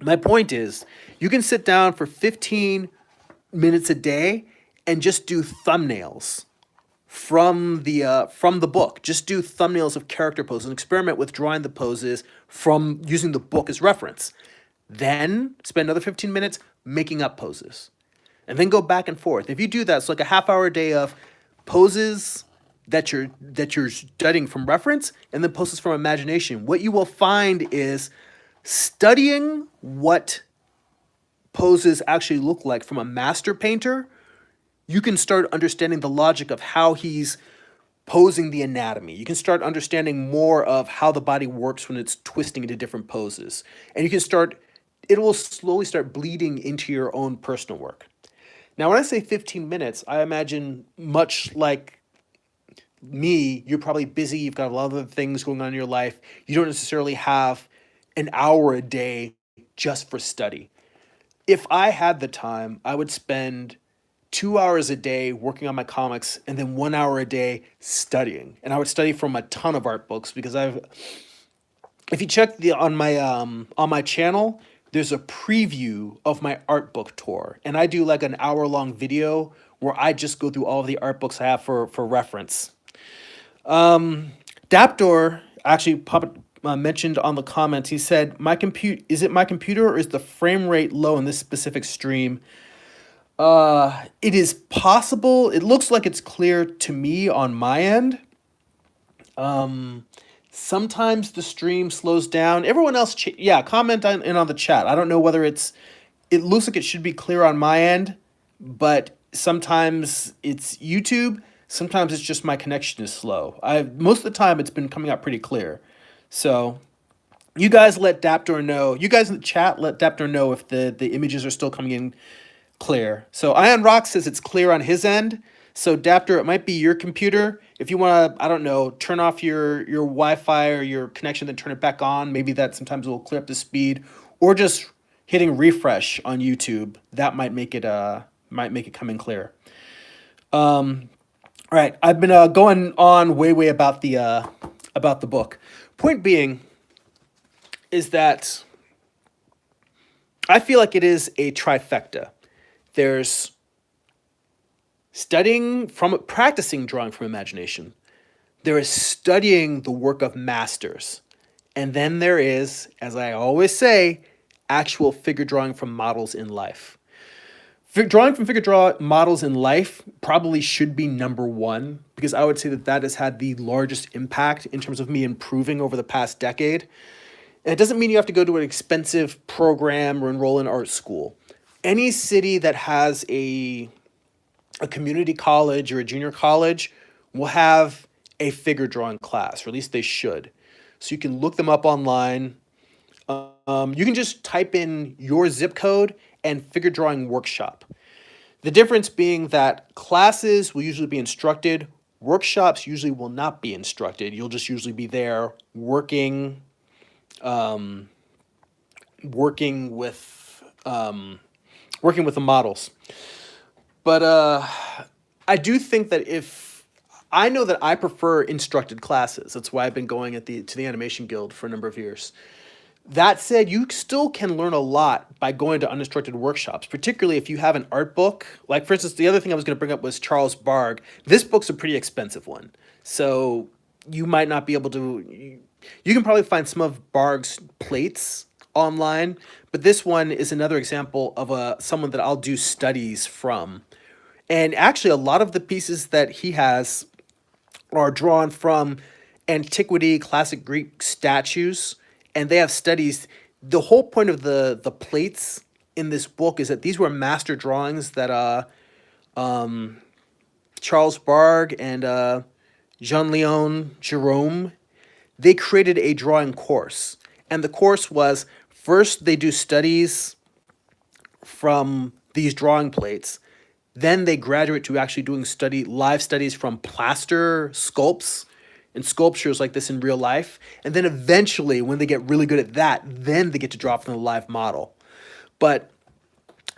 My point is, you can sit down for 15 minutes a day and just do thumbnails from the book. Just do thumbnails of character poses and experiment with drawing the poses from using the book as reference. Then spend another 15 minutes making up poses. And then go back and forth. If you do that, it's like a half hour a day of poses that you're studying from reference and then poses from imagination. What you will find is studying what poses actually look like from a master painter, you can start understanding the logic of how he's posing the anatomy. You can start understanding more of how the body works when it's twisting into different poses. And it will slowly start bleeding into your own personal work. Now, when I say 15 minutes, I imagine much like me, you're probably busy, you've got a lot of other things going on in your life. You don't necessarily have an hour a day just for study. If I had the time, I would spend 2 hours a day working on my comics and then 1 hour a day studying. And I would study from a ton of art books because if you check on my channel, there's a preview of my art book tour. And I do like an hour-long video where I just go through all of the art books I have for reference. Daptor actually mentioned on the comments, he said, is it my computer or is the frame rate low in this specific stream? It is possible. It looks like it's clear to me on my end. Sometimes the stream slows down. Everyone else, comment on the chat. I don't know whether it looks like it should be clear on my end, but sometimes it's YouTube. Sometimes it's just my connection is slow. Most of the time it's been coming out pretty clear. So you guys let Daptor know. You guys in the chat let Daptor know if the images are still coming in clear. So Ion Rock says it's clear on his end. So Daptor, it might be your computer. If you want to, I don't know, turn off your Wi-Fi or your connection, then turn it back on. Maybe that sometimes will clear up the speed, or just hitting refresh on YouTube. That might make it come in clear. All right, I've been going on way about the book. Point being is that I feel like it is a trifecta. There's practicing drawing from imagination. There is studying the work of masters. And then there is, as I always say, actual figure drawing from models in life. Drawing from figure models in life probably should be number one, because I would say that has had the largest impact in terms of me improving over the past decade. And it doesn't mean you have to go to an expensive program or enroll in art school. Any city that has a community college or a junior college will have a figure drawing class, or at least they should. So you can look them up online. You can just type in your zip code and figure drawing workshop. The difference being that classes will usually be instructed, workshops usually will not be instructed. You'll just usually be there working with the models. But I do think that I know that I prefer instructed classes. That's why I've been going to the Animation Guild for a number of years. That said, you still can learn a lot by going to uninstructed workshops, particularly if you have an art book. Like, for instance, the other thing I was going to bring up was Charles Barg. This book's a pretty expensive one. So you might not be able to... You can probably find some of Barg's plates online, but this one is another example of someone that I'll do studies from. And actually, a lot of the pieces that he has are drawn from antiquity, classic Greek statues, and they have studies. The whole point of the plates in this book is that these were master drawings that Charles Bargue and Jean Leon Jerome, they created a drawing course. And the course was, first they do studies from these drawing plates. Then they graduate to actually doing live studies from plaster sculpts and sculptures like this in real life. And then eventually, when they get really good at that, then they get to draw from the live model. But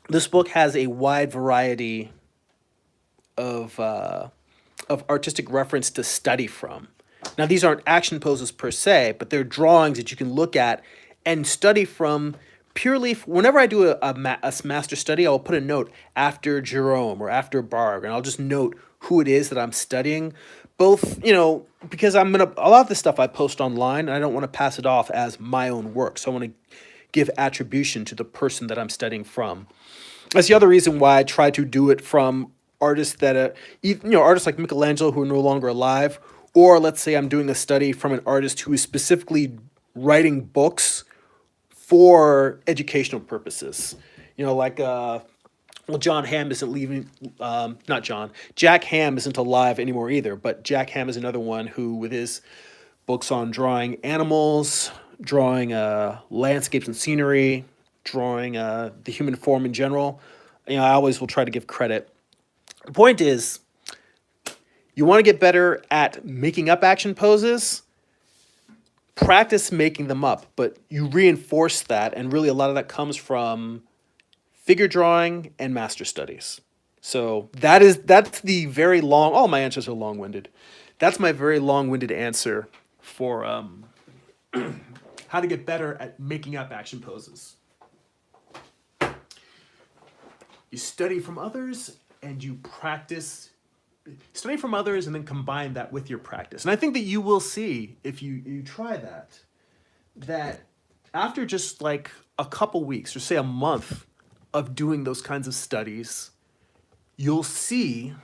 this book has a wide variety of artistic reference to study from. Now, these aren't action poses per se, but they're drawings that you can look at and study from purely. Whenever I do a master study, I'll put a note after Jerome or after Bargue, and I'll just note who it is that I'm studying. Both, because a lot of the stuff I post online, and I don't want to pass it off as my own work. So I want to give attribution to the person that I'm studying from. That's the other reason why I try to do it from artists that, artists like Michelangelo who are no longer alive, or let's say I'm doing a study from an artist who is specifically writing books for educational purposes. John Hamm isn't leaving, not John, Jack Hamm isn't alive anymore either, but Jack Hamm is another one who, with his books on drawing animals, drawing landscapes and scenery, drawing the human form in general, I always will try to give credit. The point is, you want to get better at making up action poses, practice making them up, but you reinforce that, and really a lot of that comes from figure drawing and master studies. So that's the very long, all my answers are long-winded. That's my very long-winded answer for how to get better at making up action poses. You study from others and you practice. Study from others and then combine that with your practice. And I think that you will see, if you try that after just like a couple weeks or say a month of doing those kinds of studies, you'll see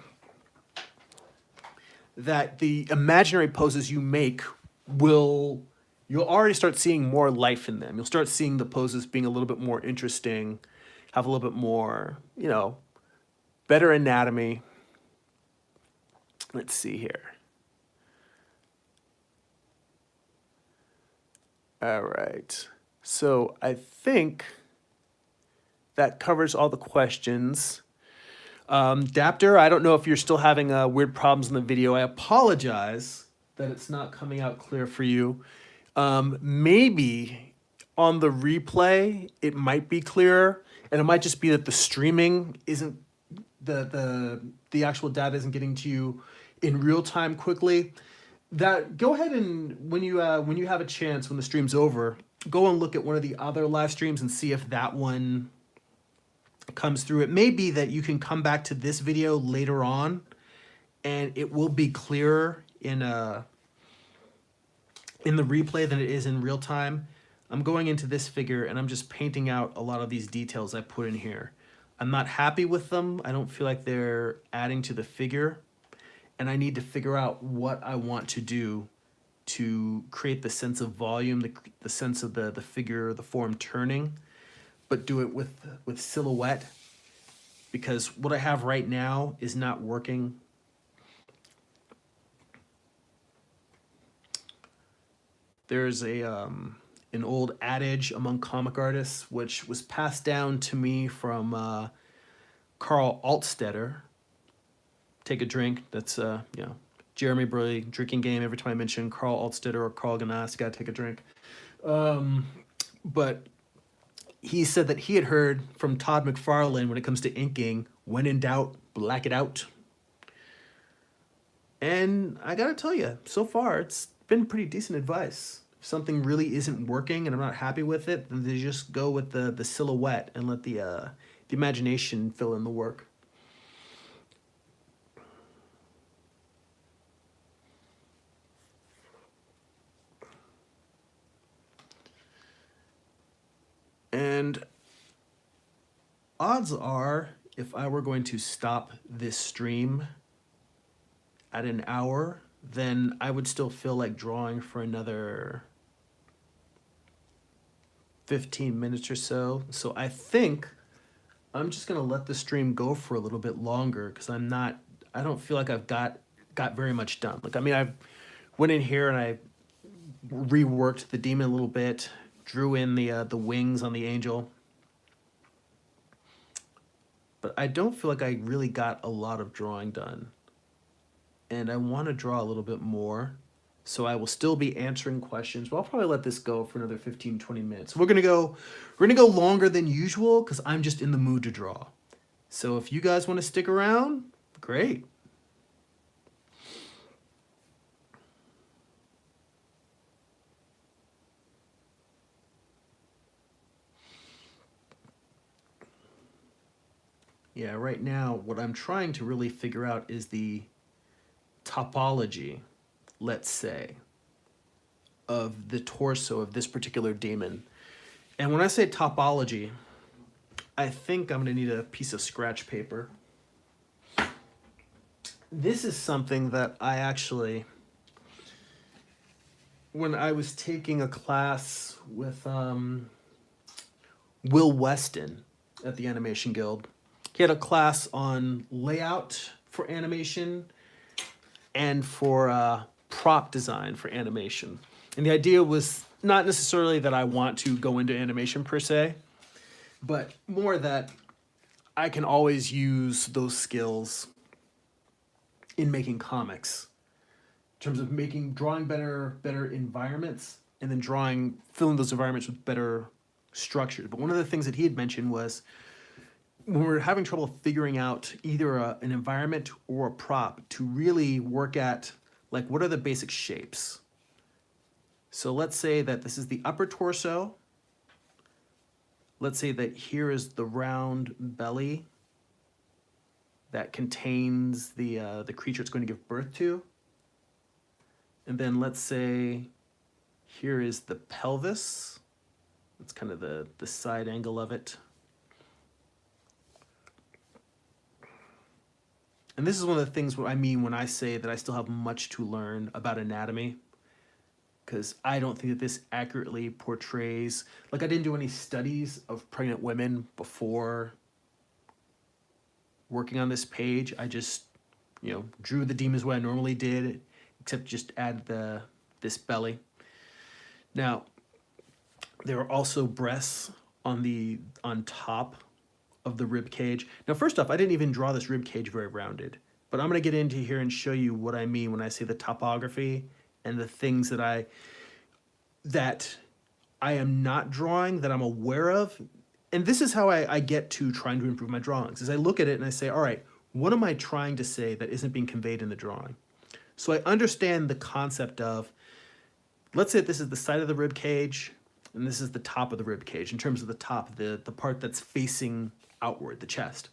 that the imaginary poses you make you'll already start seeing more life in them. You'll start seeing the poses being a little bit more interesting, have a little bit more, better anatomy. Let's see here. All right. So I think that covers all the questions. Dapter, I don't know if you're still having weird problems in the video. I apologize that it's not coming out clear for you. Maybe on the replay, it might be clearer, and it might just be that the streaming isn't, the actual data isn't getting to you in real time quickly. Go ahead and when you have a chance, when the stream's over, go and look at one of the other live streams and see if that one comes through. It may be that you can come back to this video later on and it will be clearer in the replay than it is in real time. I'm going into this figure and I'm just painting out a lot of these details I put in here. I'm not happy with them. I don't feel like they're adding to the figure, and I need to figure out what I want to do to create the sense of volume, the sense of the figure, the form turning, but do it with silhouette, because what I have right now is not working. There's an old adage among comic artists, which was passed down to me from Carl Altstetter. Take a drink. That's Jeremy Burley drinking game. Every time I mention Carl Altstetter or Carl Ganas, you gotta take a drink. But he said that he had heard from Todd McFarlane, when it comes to inking, when in doubt, black it out. And I gotta tell you, so far it's been pretty decent advice. If something really isn't working and I'm not happy with it, then they just go with the silhouette and let the imagination fill in the work. And odds are if I were going to stop this stream at an hour, then I would still feel like drawing for another 15 minutes or so. So I think I'm just gonna let the stream go for a little bit longer because I don't feel like I've got very much done. Like, I mean, I went in here and I reworked the demon a little bit, drew in the wings on the angel. But I don't feel like I really got a lot of drawing done. And I want to draw a little bit more. So I will still be answering questions. But I'll probably let this go for another 15, 20 minutes. We're gonna go longer than usual because I'm just in the mood to draw. So if you guys want to stick around, great. Yeah, right now, what I'm trying to really figure out is the topology, let's say, of the torso of this particular demon. And when I say topology, I think I'm gonna need a piece of scratch paper. This is something that I actually, when I was taking a class with Will Weston at the Animation Guild, he had a class on layout for animation and for prop design for animation. And the idea was not necessarily that I want to go into animation per se, but more that I can always use those skills in making comics, in terms of drawing better environments, and then filling those environments with better structures. But one of the things that he had mentioned was when we're having trouble figuring out either an environment or a prop, to really work at, like, what are the basic shapes? So let's say that this is the upper torso. Let's say that here is the round belly that contains the creature it's going to give birth to. And then let's say here is the pelvis. That's kind of the side angle of it. And this is one of the things what I mean when I say that I still have much to learn about anatomy, because I don't think that this accurately portrays, like, I didn't do any studies of pregnant women before working on this page. I just, drew the demons the way I normally did, except just add this belly. Now, there are also breasts on top of the rib cage. Now, first off, I didn't even draw this rib cage very rounded, but I'm gonna get into here and show you what I mean when I say the topography and the things that I am not drawing, that I'm aware of. And this is how I get to trying to improve my drawings, is I look at it and I say, all right, what am I trying to say that isn't being conveyed in the drawing? So I understand the concept of, let's say this is the side of the rib cage and this is the top of the rib cage, in terms of the top, the part that's facing outward, the chest.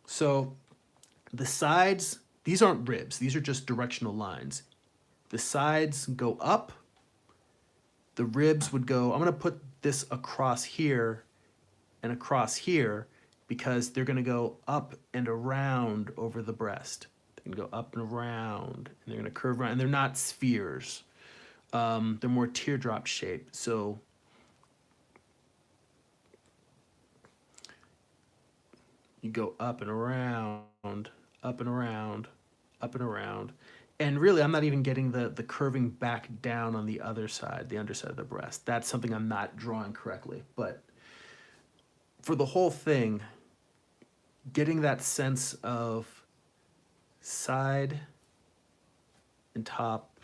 So the sides, these aren't ribs, these are just directional lines. The sides go up, the ribs would go, I'm gonna put this across here and across here, because they're gonna go up and around over the breast. They can go up and around, and they're gonna curve around, and they're not spheres. They're more teardrop shaped. So you go up and around, up and around, up and around. And really, I'm not even getting the curving back down on the other side, the underside of the breast. That's something I'm not drawing correctly. But for the whole thing, getting that sense of side and top.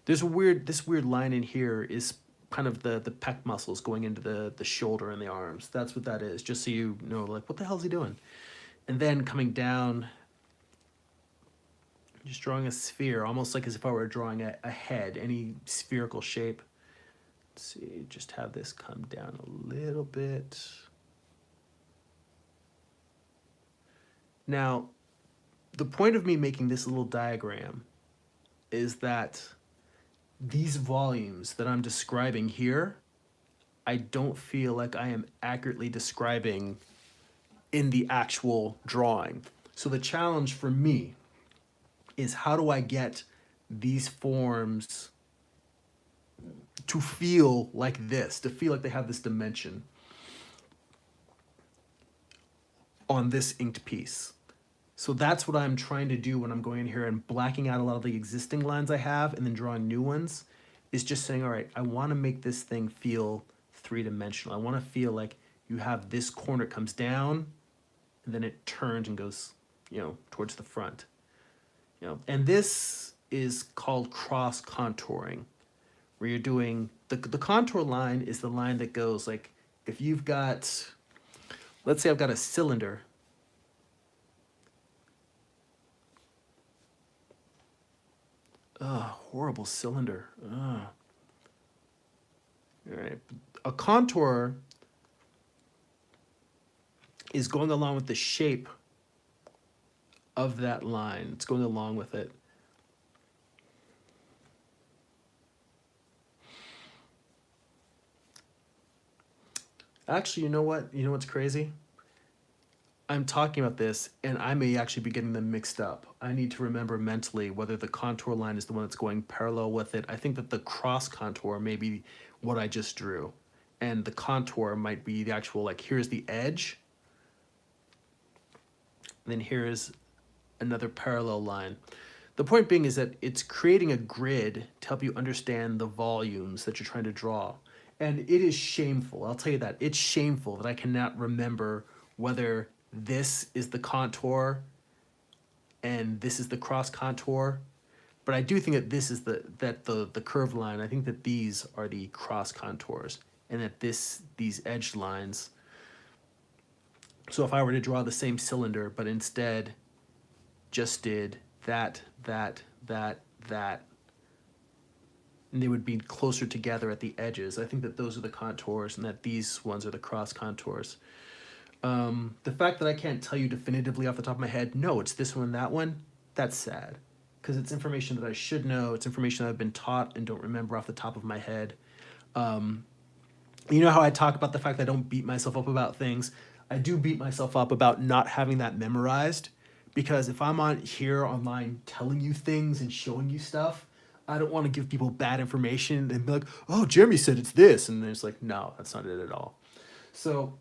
There's this weird line in here is kind of the pec muscles going into the shoulder and the arms. That's what that is, just so you know, like, what the hell is he doing? And then coming down, just drawing a sphere, almost like as if I were drawing a head, any spherical shape. Let's see, just have this come down a little bit. Now, the point of me making this little diagram is that these volumes that I'm describing here, I don't feel like I am accurately describing in the actual drawing. So the challenge for me is, how do I get these forms to feel like this, to feel like they have this dimension on this inked piece? So that's what I'm trying to do when I'm going in here and blacking out a lot of the existing lines I have and then drawing new ones, is just saying, all right, I want to make this thing feel three-dimensional. I want to feel like you have this corner comes down and then it turns and goes, towards the front. And this is called cross contouring, where you're doing the contour line is the line that goes like, if you've got, let's say I've got a cylinder. Horrible cylinder. All right. A contour is going along with the shape of that line. It's going along with it. Actually, you know what? You know what's crazy? I'm talking about this, and I may actually be getting them mixed up. I need to remember mentally whether the contour line is the one that's going parallel with it. I think that the cross contour may be what I just drew, and the contour might be the actual, like, here's the edge, and then here's another parallel line. The point being is that it's creating a grid to help you understand the volumes that you're trying to draw. And it is shameful, I'll tell you that. It's shameful that I cannot remember whether this is the contour and this is the cross contour. But I do think that this is the curved line. I think that these are the cross contours, and that these edge lines. So if I were to draw the same cylinder, but instead just did that, and they would be closer together at the edges. I think that those are the contours and that these ones are the cross contours. The fact that I can't tell you definitively off the top of my head, no, it's this one and that one, that's sad. Because it's information that I should know. It's information that I've been taught and don't remember off the top of my head. You know how I talk about the fact that I don't beat myself up about things? I do beat myself up about not having that memorized. Because if I'm on here online telling you things and showing you stuff, I don't want to give people bad information and be like, oh, Jeremy said it's this. And then it's like, no, that's not it at all. So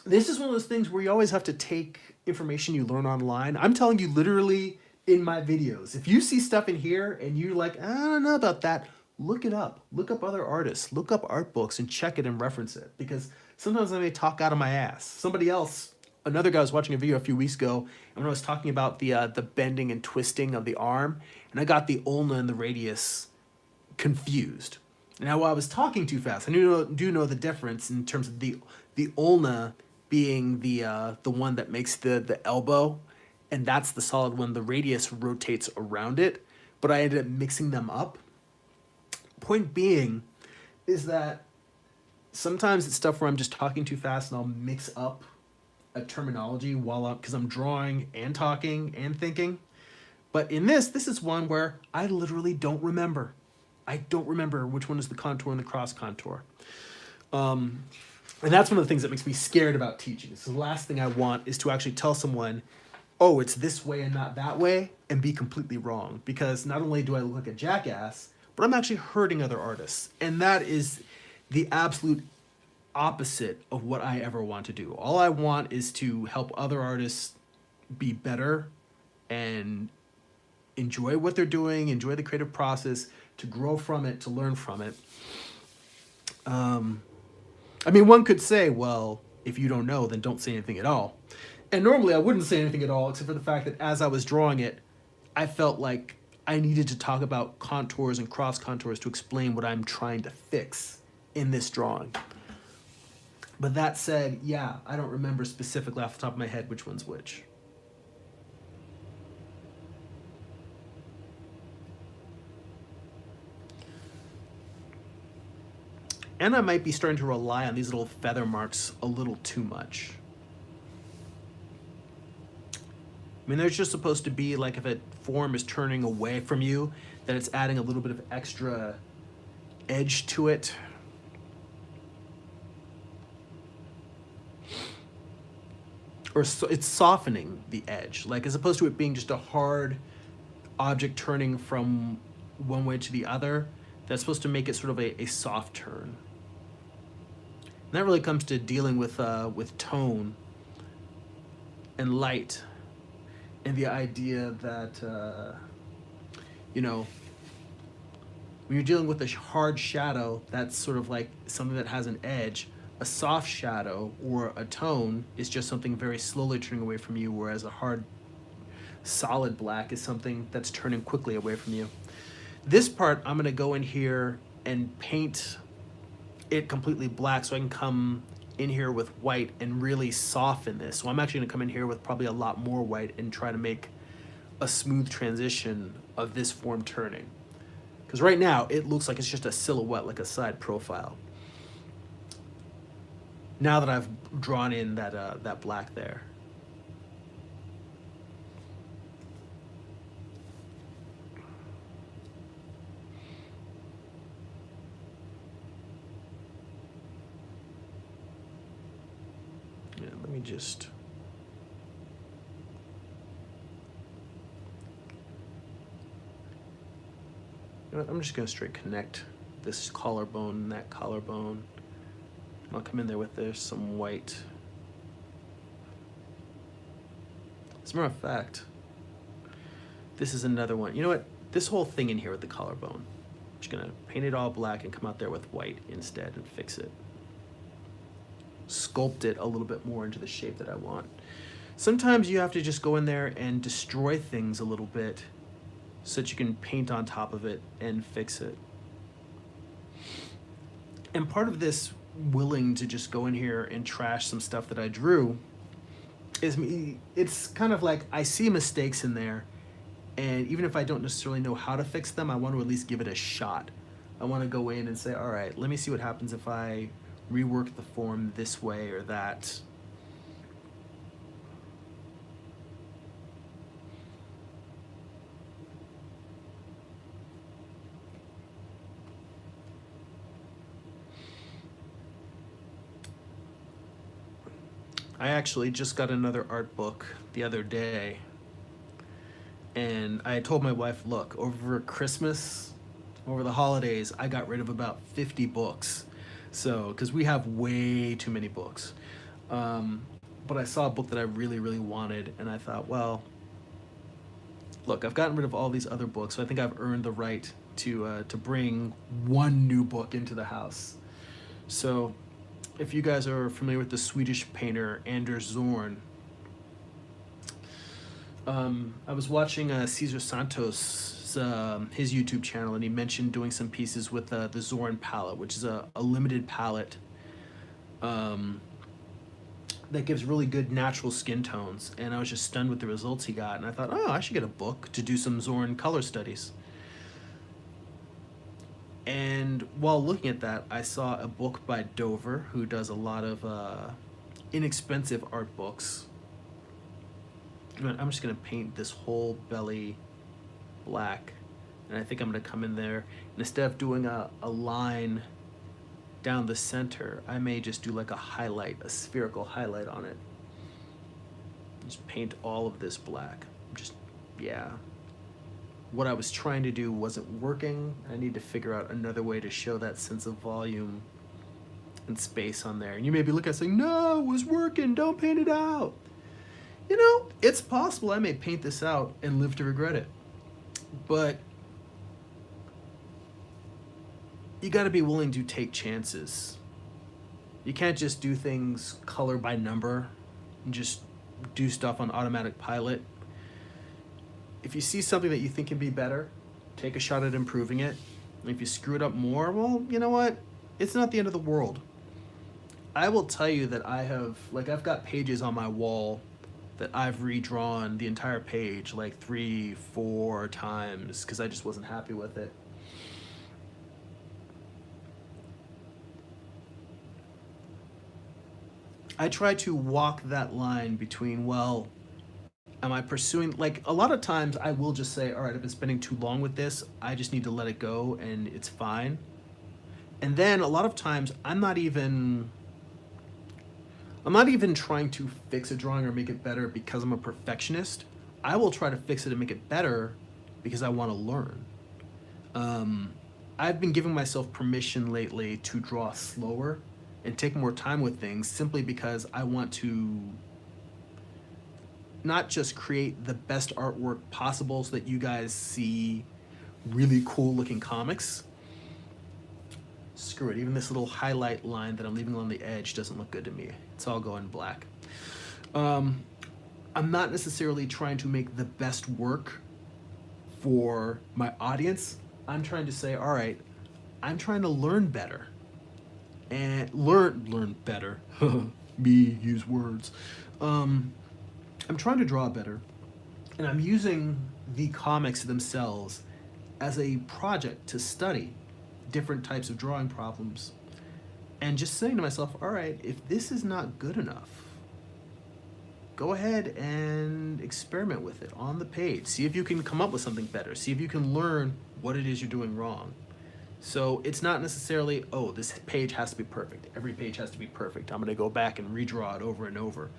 this is one of those things where you always have to take information you learn online. I'm telling you literally in my videos. If you see stuff in here and you're like, I don't know about that, look it up. Look up other artists. Look up art books and check it and reference it. Because sometimes I may talk out of my ass. Somebody else, another guy was watching a video a few weeks ago, and when I was talking about the bending and twisting of the arm, and I got the ulna and the radius confused. Now, while I was talking too fast, I do know the difference in terms of the ulna being the one that makes the elbow, and that's the solid one. The radius rotates around it, but I ended up mixing them up. Point being is that sometimes it's stuff where I'm just talking too fast and I'll mix up a terminology because I'm drawing and talking and thinking. But in this is one where I literally don't remember. I don't remember which one is the contour and the cross contour. And that's one of the things that makes me scared about teaching. So the last thing I want is to actually tell someone, oh, it's this way and not that way, and be completely wrong. Because not only do I look like a jackass, but I'm actually hurting other artists. And that is the absolute opposite of what I ever want to do. All I want is to help other artists be better and enjoy what they're doing, enjoy the creative process, to grow from it, to learn from it. I mean, one could say, well, if you don't know, then don't say anything at all. And normally I wouldn't say anything at all, except for the fact that as I was drawing it, I felt like I needed to talk about contours and cross contours to explain what I'm trying to fix in this drawing. But that said, yeah, I don't remember specifically off the top of my head which one's which. And I might be starting to rely on these little feather marks a little too much. I mean, there's just supposed to be, like, if a form is turning away from you, that it's adding a little bit of extra edge to it. it's softening the edge, like as opposed to it being just a hard object turning from one way to the other. That's supposed to make it sort of a soft turn. And that really comes to dealing with tone and light, and the idea that you know, when you're dealing with a hard shadow, that's sort of like something that has an edge. A soft shadow or a tone is just something very slowly turning away from you, whereas a hard, solid black is something that's turning quickly away from you. This part, I'm gonna go in here and paint it completely black so I can come in here with white and really soften this. So I'm actually gonna come in here with probably a lot more white and try to make a smooth transition of this form turning. Because right now it looks like it's just a silhouette, like a side profile. Now that I've drawn in that black there. Yeah, let me just. You know what, I'm just gonna straight connect this collarbone and that collarbone. I'll come in there with this, some white. As a matter of fact, this is another one. You know what? This whole thing in here with the collarbone, I'm just gonna paint it all black and come out there with white instead and fix it. Sculpt it a little bit more into the shape that I want. Sometimes you have to just go in there and destroy things a little bit so that you can paint on top of it and fix it. And part of this willing to just go in here and trash some stuff that I drew is me. It's kind of like I see mistakes in there, and even if I don't necessarily know how to fix them, I want to at least give it a shot. I want to go in and say, all right, let me see what happens if I rework the form this way or that. I actually just got another art book the other day, and I told my wife, look, over Christmas, over the holidays, I got rid of about 50 books. So, because we have way too many books. But I saw a book that I really, really wanted, and I thought, well, look, I've gotten rid of all these other books, so I think I've earned the right to bring one new book into the house. So, if you guys are familiar with the Swedish painter Anders Zorn, I was watching Cesar Santos, his YouTube channel, and he mentioned doing some pieces with the Zorn palette, which is a limited palette that gives really good natural skin tones. And I was just stunned with the results he got, and I thought, oh, I should get a book to do some Zorn color studies. And while looking at that, I saw a book by Dover, who does a lot of inexpensive art books. I'm just gonna paint this whole belly black, and I think I'm gonna come in there, and instead of doing a line down the center, I may just do like a highlight, a spherical highlight on it. Just paint all of this black. Just, yeah. What I was trying to do wasn't working. I need to figure out another way to show that sense of volume and space on there. And you may be looking at it saying, no, it was working, don't paint it out. You know, it's possible I may paint this out and live to regret it. But you gotta be willing to take chances. You can't just do things color by number and just do stuff on automatic pilot. If you see something that you think can be better, take a shot at improving it. And if you screw it up more, well, you know what? It's not the end of the world. I will tell you that I've got pages on my wall that I've redrawn the entire page like 3-4 times because I just wasn't happy with it. I try to walk that line between, well, am I pursuing, like a lot of times I will just say, all right, I've been spending too long with this. I just need to let it go and it's fine. And then a lot of times I'm not even I'm not even trying to fix a drawing or make it better because I'm a perfectionist. I will try to fix it and make it better because I want to learn. I've been giving myself permission lately to draw slower and take more time with things simply because I want to not just create the best artwork possible so that you guys see really cool looking comics. Screw it, even this little highlight line that I'm leaving along the edge doesn't look good to me. It's all going black. I'm not necessarily trying to make the best work for my audience. I'm trying to say, all right, I'm trying to learn better. And learn better. Me use words. I'm trying to draw better. And I'm using the comics themselves as a project to study different types of drawing problems. And just saying to myself, all right, if this is not good enough, go ahead and experiment with it on the page. See if you can come up with something better. See if you can learn what it is you're doing wrong. So it's not necessarily, oh, this page has to be perfect. Every page has to be perfect. I'm going to go back and redraw it over and over.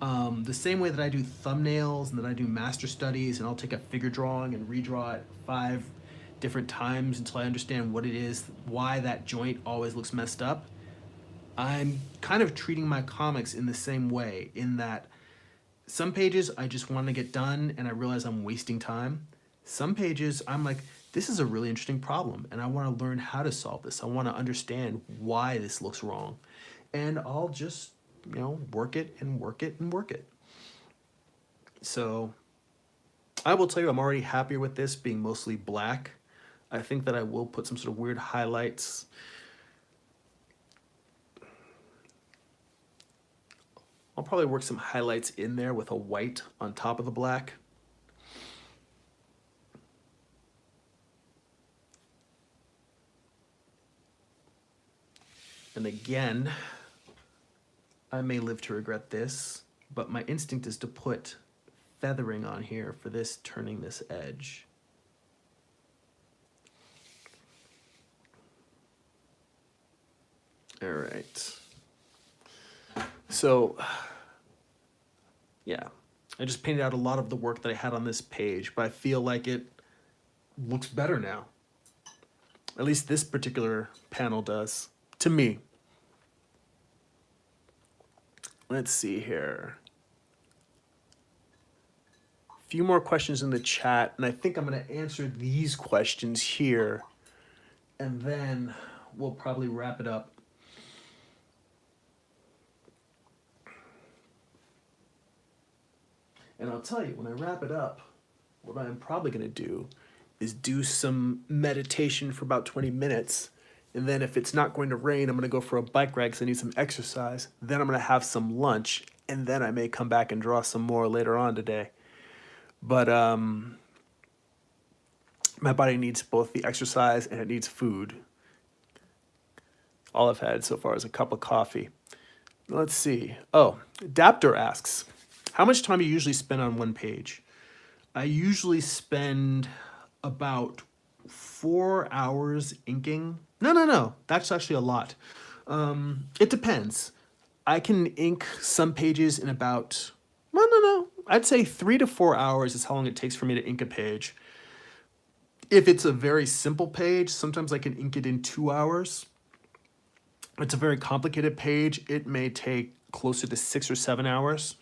The same way that I do thumbnails and that I do master studies, and I'll take a figure drawing and redraw it 5 different times until I understand what it is, why that joint always looks messed up. I'm kind of treating my comics in the same way, in that some pages I just want to get done and I realize I'm wasting time. Some pages I'm like, this is a really interesting problem and I want to learn how to solve this. I want to understand why this looks wrong. And I'll just, work it and work it and work it. So I will tell you, I'm already happier with this being mostly black. I think that I will put some sort of weird highlights. I'll probably work some highlights in there with a white on top of the black. And again, I may live to regret this, but my instinct is to put feathering on here for this, turning this edge. All right. So, yeah, I just painted out a lot of the work that I had on this page, but I feel like it looks better now. At least this particular panel does, to me. Let's see here. A few more questions in the chat, and I think I'm going to answer these questions here, and then we'll probably wrap it up. And I'll tell you, when I wrap it up, what I'm probably going to do is do some meditation for about 20 minutes. And then if it's not going to rain, I'm going to go for a bike ride because I need some exercise. Then I'm going to have some lunch. And then I may come back and draw some more later on today. But my body needs both the exercise and it needs food. All I've had so far is a cup of coffee. Let's see. Oh, Daptor asks, how much time do you usually spend on one page? I usually spend about 4 hours inking. No. That's actually a lot. It depends. I can ink some pages in about, no. I'd say 3 to 4 hours is how long it takes for me to ink a page. If it's a very simple page, sometimes I can ink it in 2 hours. If it's a very complicated page, it may take closer to 6 or 7 hours.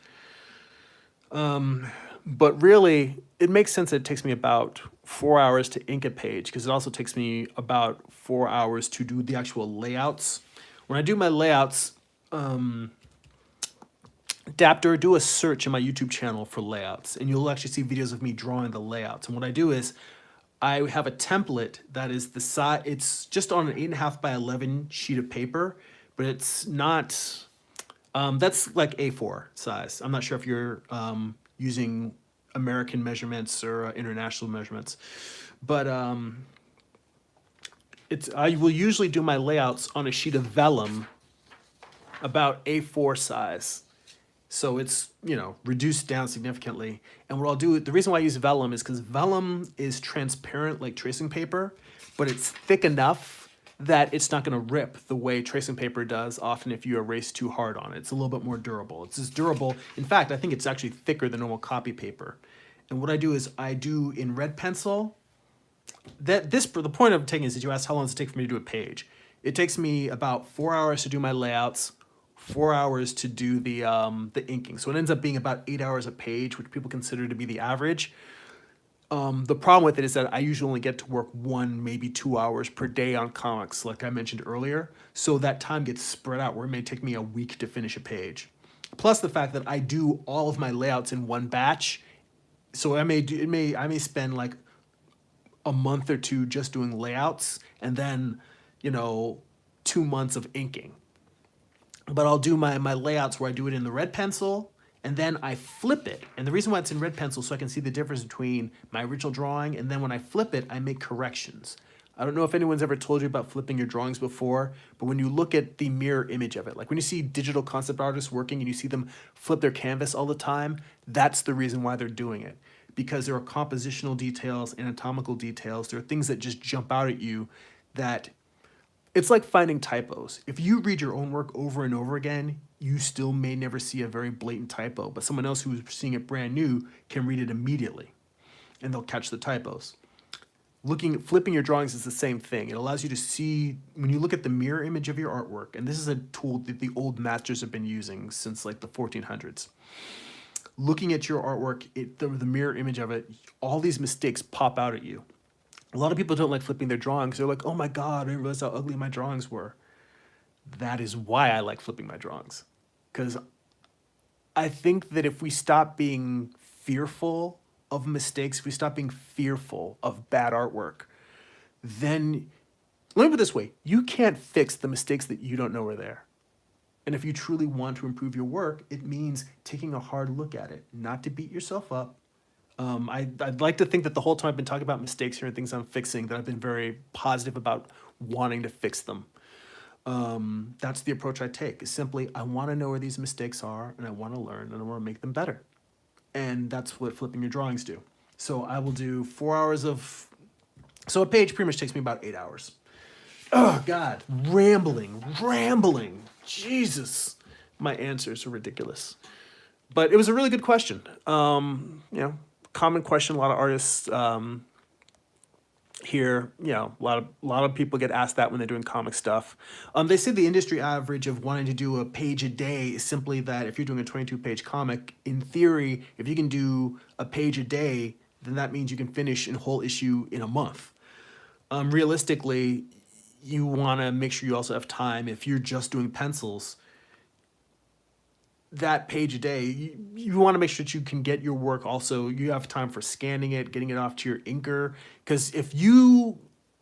But really, it makes sense that it takes me about 4 hours to ink a page because it also takes me about 4 hours to do the actual layouts. When I do my layouts, Daptor, do a search in my YouTube channel for layouts, and you'll actually see videos of me drawing the layouts. And what I do is I have a template that is the size, it's just on an 8.5 by 11 sheet of paper, but it's not, that's like A4 size. I'm not sure if you're using American measurements or international measurements, but I will usually do my layouts on a sheet of vellum about A4 size. So it's, reduced down significantly. And what I'll do, the reason why I use vellum is because vellum is transparent like tracing paper, but it's thick enough that it's not going to rip the way tracing paper does often if you erase too hard on it. It's a little bit more durable. It's as durable. In fact, I think it's actually thicker than normal copy paper. And what I do is I do in red pencil, the point of taking is that you asked how long does it take for me to do a page. It takes me about 4 hours to do my layouts, 4 hours to do the inking. So it ends up being about 8 hours a page, which people consider to be the average. The problem with it is that I usually only get to work 1, maybe 2 hours per day on comics, like I mentioned earlier. So that time gets spread out where it may take me a week to finish a page. Plus the fact that I do all of my layouts in one batch. So I may spend like a month or two just doing layouts and then, 2 months of inking. But I'll do my layouts where I do it in the red pencil and then I flip it. And the reason why it's in red pencil so I can see the difference between my original drawing and then when I flip it, I make corrections. I don't know if anyone's ever told you about flipping your drawings before, but when you look at the mirror image of it, like when you see digital concept artists working and you see them flip their canvas all the time, that's the reason why they're doing it. Because there are compositional details, anatomical details, there are things that just jump out at you that it's like finding typos. If you read your own work over and over again, you still may never see a very blatant typo, but someone else who's seeing it brand new can read it immediately and they'll catch the typos. Flipping your drawings is the same thing. It allows you to see, when you look at the mirror image of your artwork, and this is a tool that the old masters have been using since like the 1400s. Looking at your artwork, the mirror image of it, all these mistakes pop out at you. A lot of people don't like flipping their drawings. They're like, oh my God, I didn't realize how ugly my drawings were. That is why I like flipping my drawings. Because I think that if we stop being fearful of mistakes, if we stop being fearful of bad artwork, then, let me put it this way, you can't fix the mistakes that you don't know are there. And if you truly want to improve your work, it means taking a hard look at it, not to beat yourself up. I'd like to think that the whole time I've been talking about mistakes here and things I'm fixing, that I've been very positive about wanting to fix them. That's the approach I take, is simply, I want to know where these mistakes are, and I want to learn, and I want to make them better. And that's what flipping your drawings do. So I will do 4 hours of, so a page pretty much takes me about 8 hours. Oh, God, rambling. Jesus, my answers are ridiculous. But it was a really good question. Common question. A lot of artists here, a lot of people get asked that when they're doing comic stuff. They say the industry average of wanting to do a page a day is simply that if you're doing a 22-page comic, in theory, if you can do a page a day, then that means you can finish a whole issue in a month. Realistically, you want to make sure you also have time. If you're just doing pencils, that page a day, you want to make sure that you can get your work also, you have time for scanning it, getting it off to your inker, because if you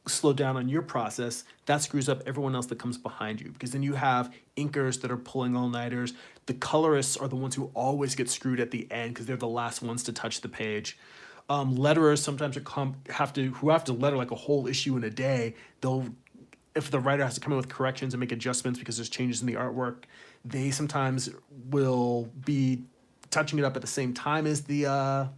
slow down on your process, that screws up everyone else that comes behind you, because then you have inkers that are pulling all-nighters. The colorists are the ones who always get screwed at the end because they're the last ones to touch the page. Letterers sometimes have to letter like a whole issue in a day. If the writer has to come in with corrections and make adjustments because there's changes in the artwork, they sometimes will be touching it up at the same time as the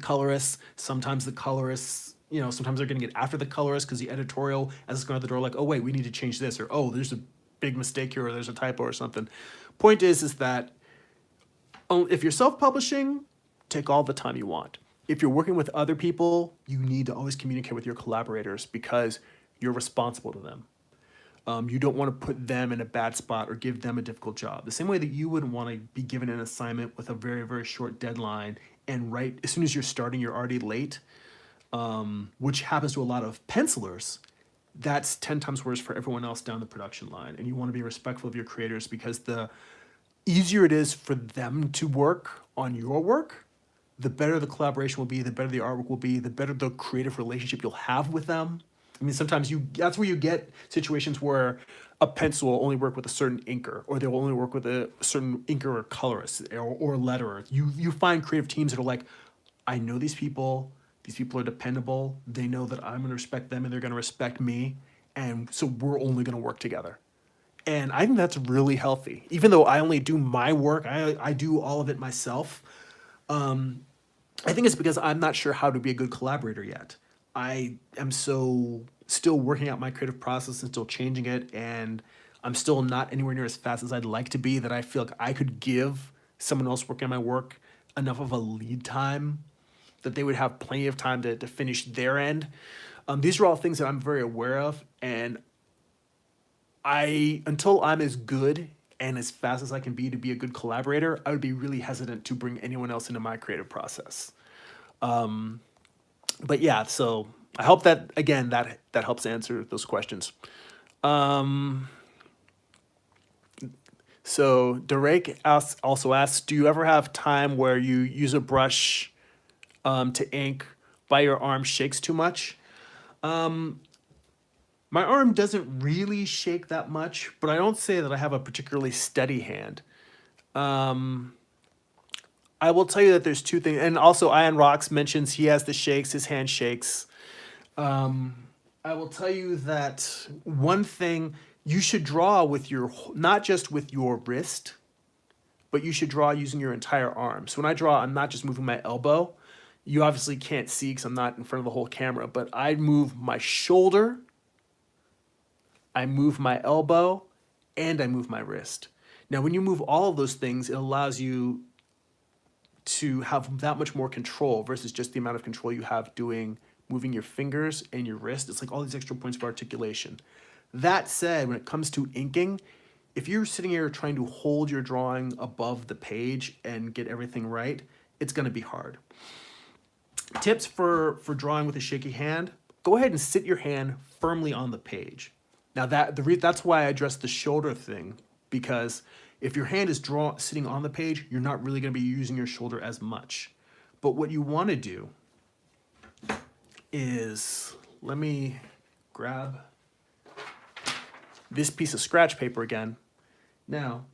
colorists. Sometimes the colorists, sometimes they're getting it after the colorist because the editorial, as it's going out the door, like, oh wait, we need to change this, or oh, there's a big mistake here, or there's a typo or something. Point is that if you're self-publishing, take all the time you want. If you're working with other people, you need to always communicate with your collaborators because you're responsible to them. You don't want to put them in a bad spot or give them a difficult job. The same way that you wouldn't want to be given an assignment with a very, very short deadline and right as soon as you're starting, you're already late, which happens to a lot of pencilers. That's 10 times worse for everyone else down the production line. And you want to be respectful of your creators because the easier it is for them to work on your work, the better the collaboration will be, the better the artwork will be, the better the creative relationship you'll have with them. I mean, sometimes that's where you get situations where a pencil will only work with a certain inker, or they'll only work with a certain inker or colorist or letterer. You find creative teams that are like, I know these people are dependable, they know that I'm going to respect them and they're going to respect me, and so we're only going to work together. And I think that's really healthy. Even though I only do my work, I do all of it myself. I think it's because I'm not sure how to be a good collaborator yet. I am so still working out my creative process and still changing it, and I'm still not anywhere near as fast as I'd like to be, that I feel like I could give someone else working on my work enough of a lead time that they would have plenty of time to finish their end. These are all things that I'm very aware of, and until I'm as good and as fast as I can be to be a good collaborator, I would be really hesitant to bring anyone else into my creative process. But yeah, so I hope that again that helps answer those questions. So Derek also asks, do you ever have time where you use a brush to ink, but your arm shakes too much? My arm doesn't really shake that much, but I don't say that I have a particularly steady hand. I will tell you that there's two things, and also Ian Rocks mentions he has the shakes, his hand shakes. I will tell you that one thing, you should draw with not just with your wrist, but you should draw using your entire arm. So when I draw, I'm not just moving my elbow. You obviously can't see because I'm not in front of the whole camera, but I move my shoulder, I move my elbow, and I move my wrist. Now, when you move all of those things, it allows you to have that much more control versus just the amount of control you have moving your fingers and your wrist. It's like all these extra points of articulation. That said, when it comes to inking, if you're sitting here trying to hold your drawing above the page and get everything right, it's going to be hard. Tips for drawing with a shaky hand: go ahead and sit your hand firmly on the page. Now that's why I addressed the shoulder thing, because if your hand is sitting on the page, you're not really going to be using your shoulder as much. But what you want to do is, let me grab this piece of scratch paper again. Now,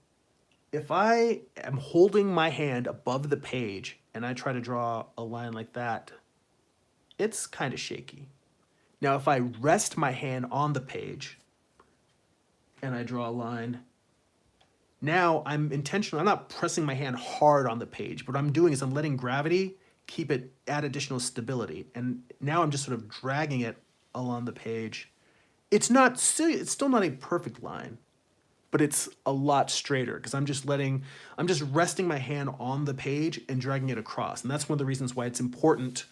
if I am holding my hand above the page and I try to draw a line like that, it's kind of shaky. Now, if I rest my hand on the page and I draw a line, now I'm not pressing my hand hard on the page, but what I'm doing is I'm letting gravity add additional stability. And now I'm just sort of dragging it along the page. It's still not a perfect line, but it's a lot straighter because I'm just resting my hand on the page and dragging it across. And that's one of the reasons why it's important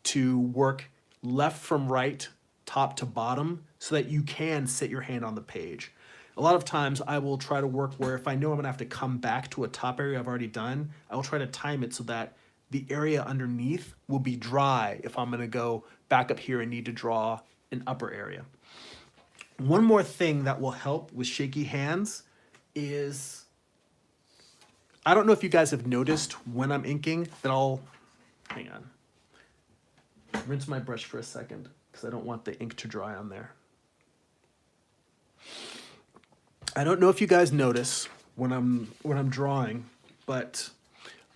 to work left from right, top to bottom, so that you can sit your hand on the page. A lot of times I will try to work where if I know I'm gonna have to come back to a top area I've already done, I will try to time it so that the area underneath will be dry if I'm gonna go back up here and need to draw an upper area. One more thing that will help with shaky hands is, I don't know if you guys have noticed when I'm inking that hang on, rinse my brush for a second because I don't want the ink to dry on there. I don't know if you guys notice when I'm drawing, but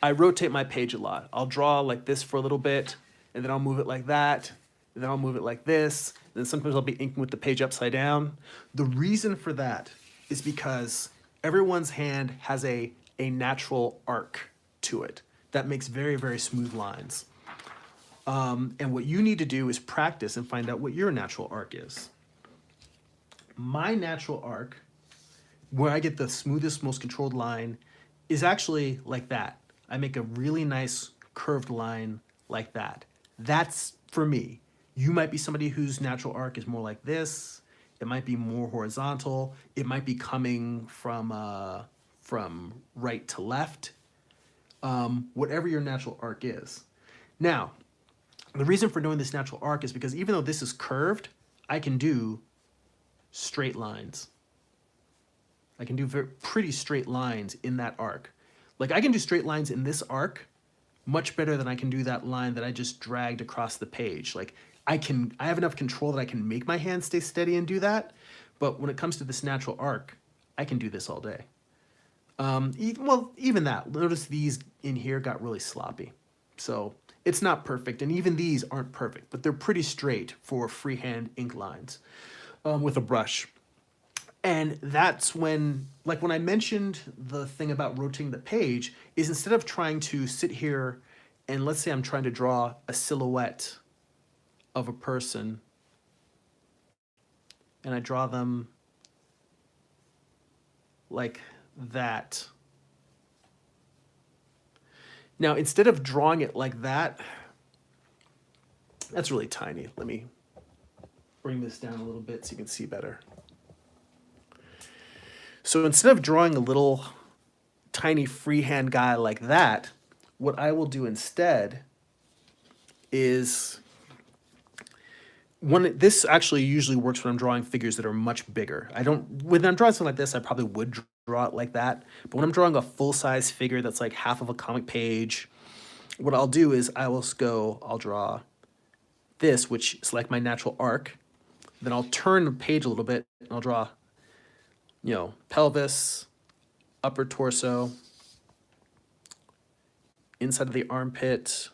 I rotate my page a lot. I'll draw like this for a little bit, and then I'll move it like that, and then I'll move it like this, and then sometimes I'll be inking with the page upside down. The reason for that is because everyone's hand has a natural arc to it that makes very, very smooth lines. And what you need to do is practice and find out what your natural arc is. My natural arc, where I get the smoothest, most controlled line, is actually like that. I make a really nice curved line like that. That's for me. You might be somebody whose natural arc is more like this. It might be more horizontal. It might be coming from right to left. Whatever your natural arc is. Now, the reason for doing this natural arc is because even though this is curved, I can do straight lines. I can do pretty straight lines in that arc. Like I can do straight lines in this arc much better than I can do that line that I just dragged across the page. Like I have enough control that I can make my hand stay steady and do that. But when it comes to this natural arc, I can do this all day. Even that, notice these in here got really sloppy. So it's not perfect, and even these aren't perfect, but they're pretty straight for freehand ink lines with a brush. And that's when I mentioned the thing about rotating the page, is instead of trying to sit here and let's say I'm trying to draw a silhouette of a person, and I draw them like that. Now, instead of drawing it like that, that's really tiny. Let me bring this down a little bit so you can see better. So instead of drawing a little tiny freehand guy like that, what I will do instead is this actually usually works when I'm drawing figures that are much bigger. When I'm drawing something like this, I probably would draw it like that. But when I'm drawing a full-size figure that's like half of a comic page, what I'll do is I'll draw this, which is like my natural arc. Then I'll turn the page a little bit and I'll draw, pelvis, upper torso, inside of the armpit,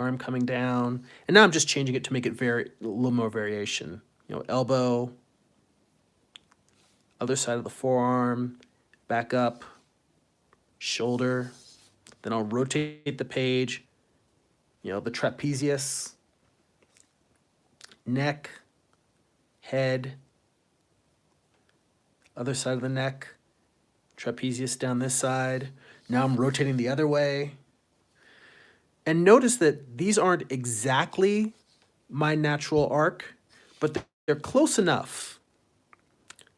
arm coming down. And now I'm just changing it to make it a little more variation. Elbow, other side of the forearm, back up, shoulder. Then I'll rotate the page, the trapezius, neck, head, other side of the neck, trapezius down this side. Now I'm rotating the other way. And notice that these aren't exactly my natural arc, but they're close enough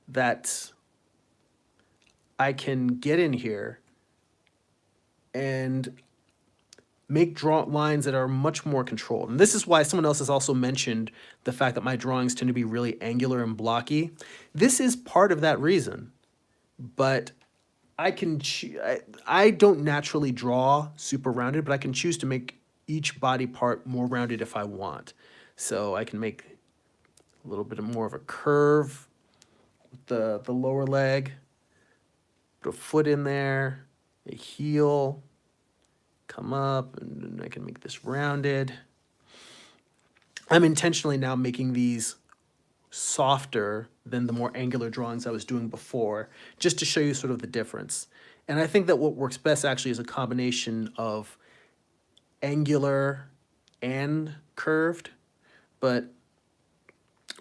that I can get in here and make lines that are much more controlled. And this is why someone else has also mentioned the fact that my drawings tend to be really angular and blocky. This is part of that reason, but I don't naturally draw super rounded, but I can choose to make each body part more rounded if I want. So I can make a little bit more of a curve with the lower leg, put a foot in there, a heel, come up, and I can make this rounded. I'm intentionally now making these softer than the more angular drawings I was doing before, just to show you sort of the difference. And I think that what works best actually is a combination of angular and curved. But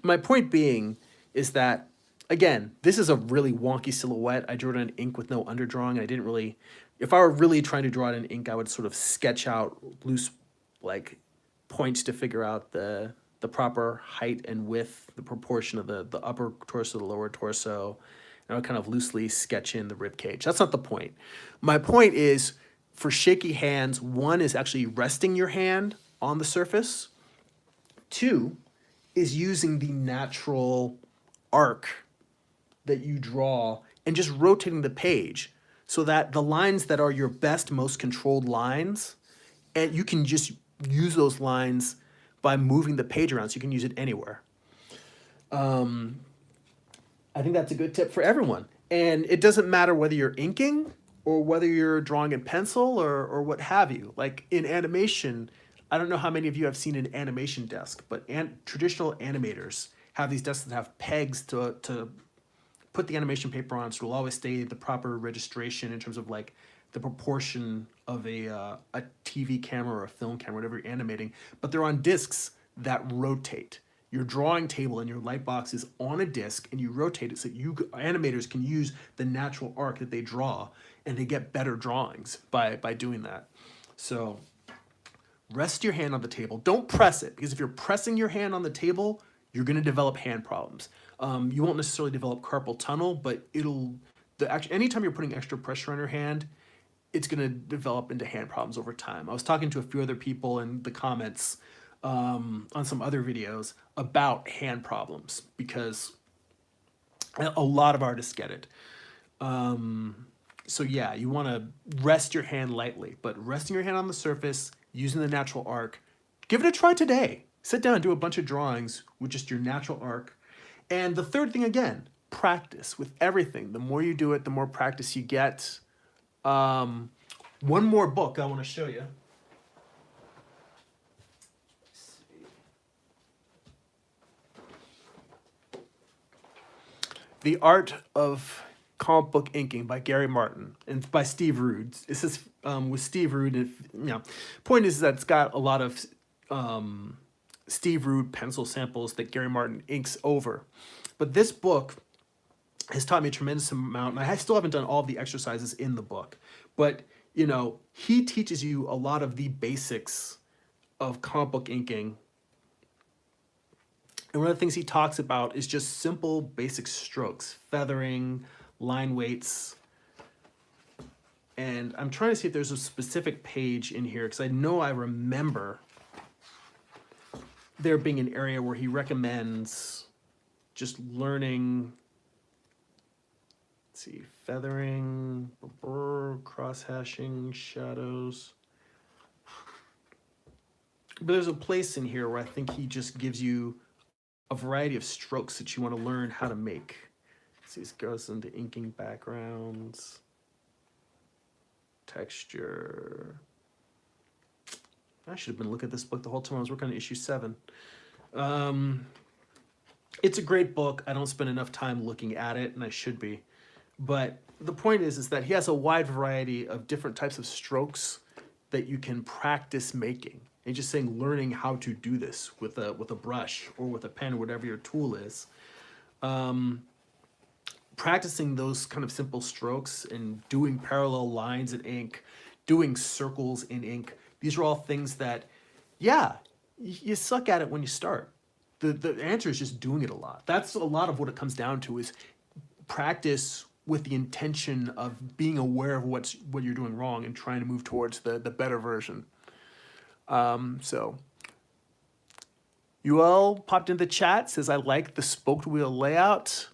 my point being is that, again, this is a really wonky silhouette. I drew it on ink with no underdrawing. I didn't really, if I were really trying to draw it in ink, I would sort of sketch out loose points to figure out the proper height and width, the proportion of the upper torso, the lower torso, and I would kind of loosely sketch in the rib cage. That's not the point. My point is, for shaky hands, one is actually resting your hand on the surface. Two is using the natural arc that you draw and just rotating the page so that the lines that are your best, most controlled lines, and you can just use those lines by moving the page around, so you can use it anywhere. I think that's a good tip for everyone. And it doesn't matter whether you're inking or whether you're drawing in pencil or what have you. Like in animation, I don't know how many of you have seen an animation desk, but traditional animators have these desks that have pegs to put the animation paper on, so it'll always stay the proper registration in terms of the proportion of a TV camera or a film camera, whatever you're animating, but they're on discs that rotate. Your drawing table and your light box is on a disc, and you rotate it so animators can use the natural arc that they draw, and they get better drawings by doing that. So rest your hand on the table. Don't press it, because if you're pressing your hand on the table, you're going to develop hand problems. You won't necessarily develop carpal tunnel, but anytime you're putting extra pressure on your hand, it's going to develop into hand problems over time. I was talking to a few other people in the comments on some other videos about hand problems, because a lot of artists get it. So yeah, you want to rest your hand lightly, but resting your hand on the surface, using the natural arc, give it a try today. Sit down and do a bunch of drawings with just your natural arc. And the third thing, again, practice with everything. The more you do it, the more practice you get. One more book I want to show you. The Art of Comic Book Inking by Gary Martin and by Steve Rude. This is with Steve Rude. Point is that it's got a lot of Steve Rude pencil samples that Gary Martin inks over. But this book has taught me a tremendous amount, and I still haven't done all of the exercises in the book. But, you know, he teaches you a lot of the basics of comic book inking. And one of the things he talks about is just simple basic strokes, feathering, line weights. And I'm trying to see if there's a specific page in here, because I know I remember there being an area where he recommends just learning, let's see, feathering, cross hashing, shadows. But there's a place in here where I think he just gives you a variety of strokes that you want to learn how to make. See, this goes into inking backgrounds, texture. I should have been looking at this book the whole time I was working on issue 7. It's a great book. I don't spend enough time looking at it, and I should be. But the point is that he has a wide variety of different types of strokes that you can practice making. And just saying, learning how to do this with a brush or with a pen or whatever your tool is. Practicing those kind of simple strokes and doing parallel lines in ink, doing circles in ink. These are all things that, yeah, you suck at it when you start. The answer is just doing it a lot. That's a lot of what it comes down to, is practice with the intention of being aware of what you're doing wrong and trying to move towards the better version. So UL popped in the chat, says, I like the spoked wheel layout.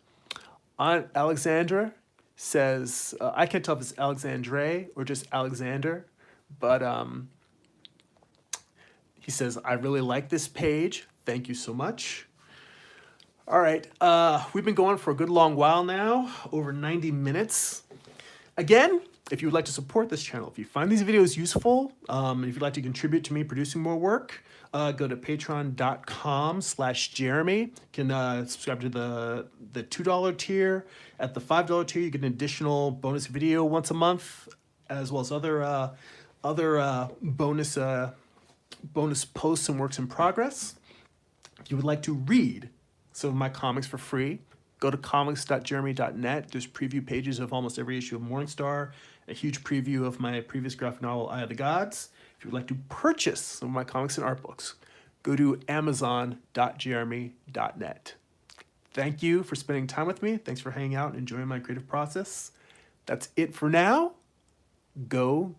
Aunt Alexandra says, I can't tell if it's Alexandre or just Alexander, but he says, I really like this page. Thank you so much. All right, we've been going for a good long while now, over 90 minutes. Again, if you would like to support this channel, if you find these videos useful, if you'd like to contribute to me producing more work, go to patreon.com/Jeremy. You can subscribe to the $2 tier. At the $5 tier, you get an additional bonus video once a month, as well as other bonus posts and works in progress. If you would like to read some of my comics for free, go to comics.jeremy.net. There's preview pages of almost every issue of Morningstar, a huge preview of my previous graphic novel, Eye of the Gods. If you would like to purchase some of my comics and art books, go to amazon.jeremy.net. Thank you for spending time with me. Thanks for hanging out and enjoying my creative process. That's it for now. Go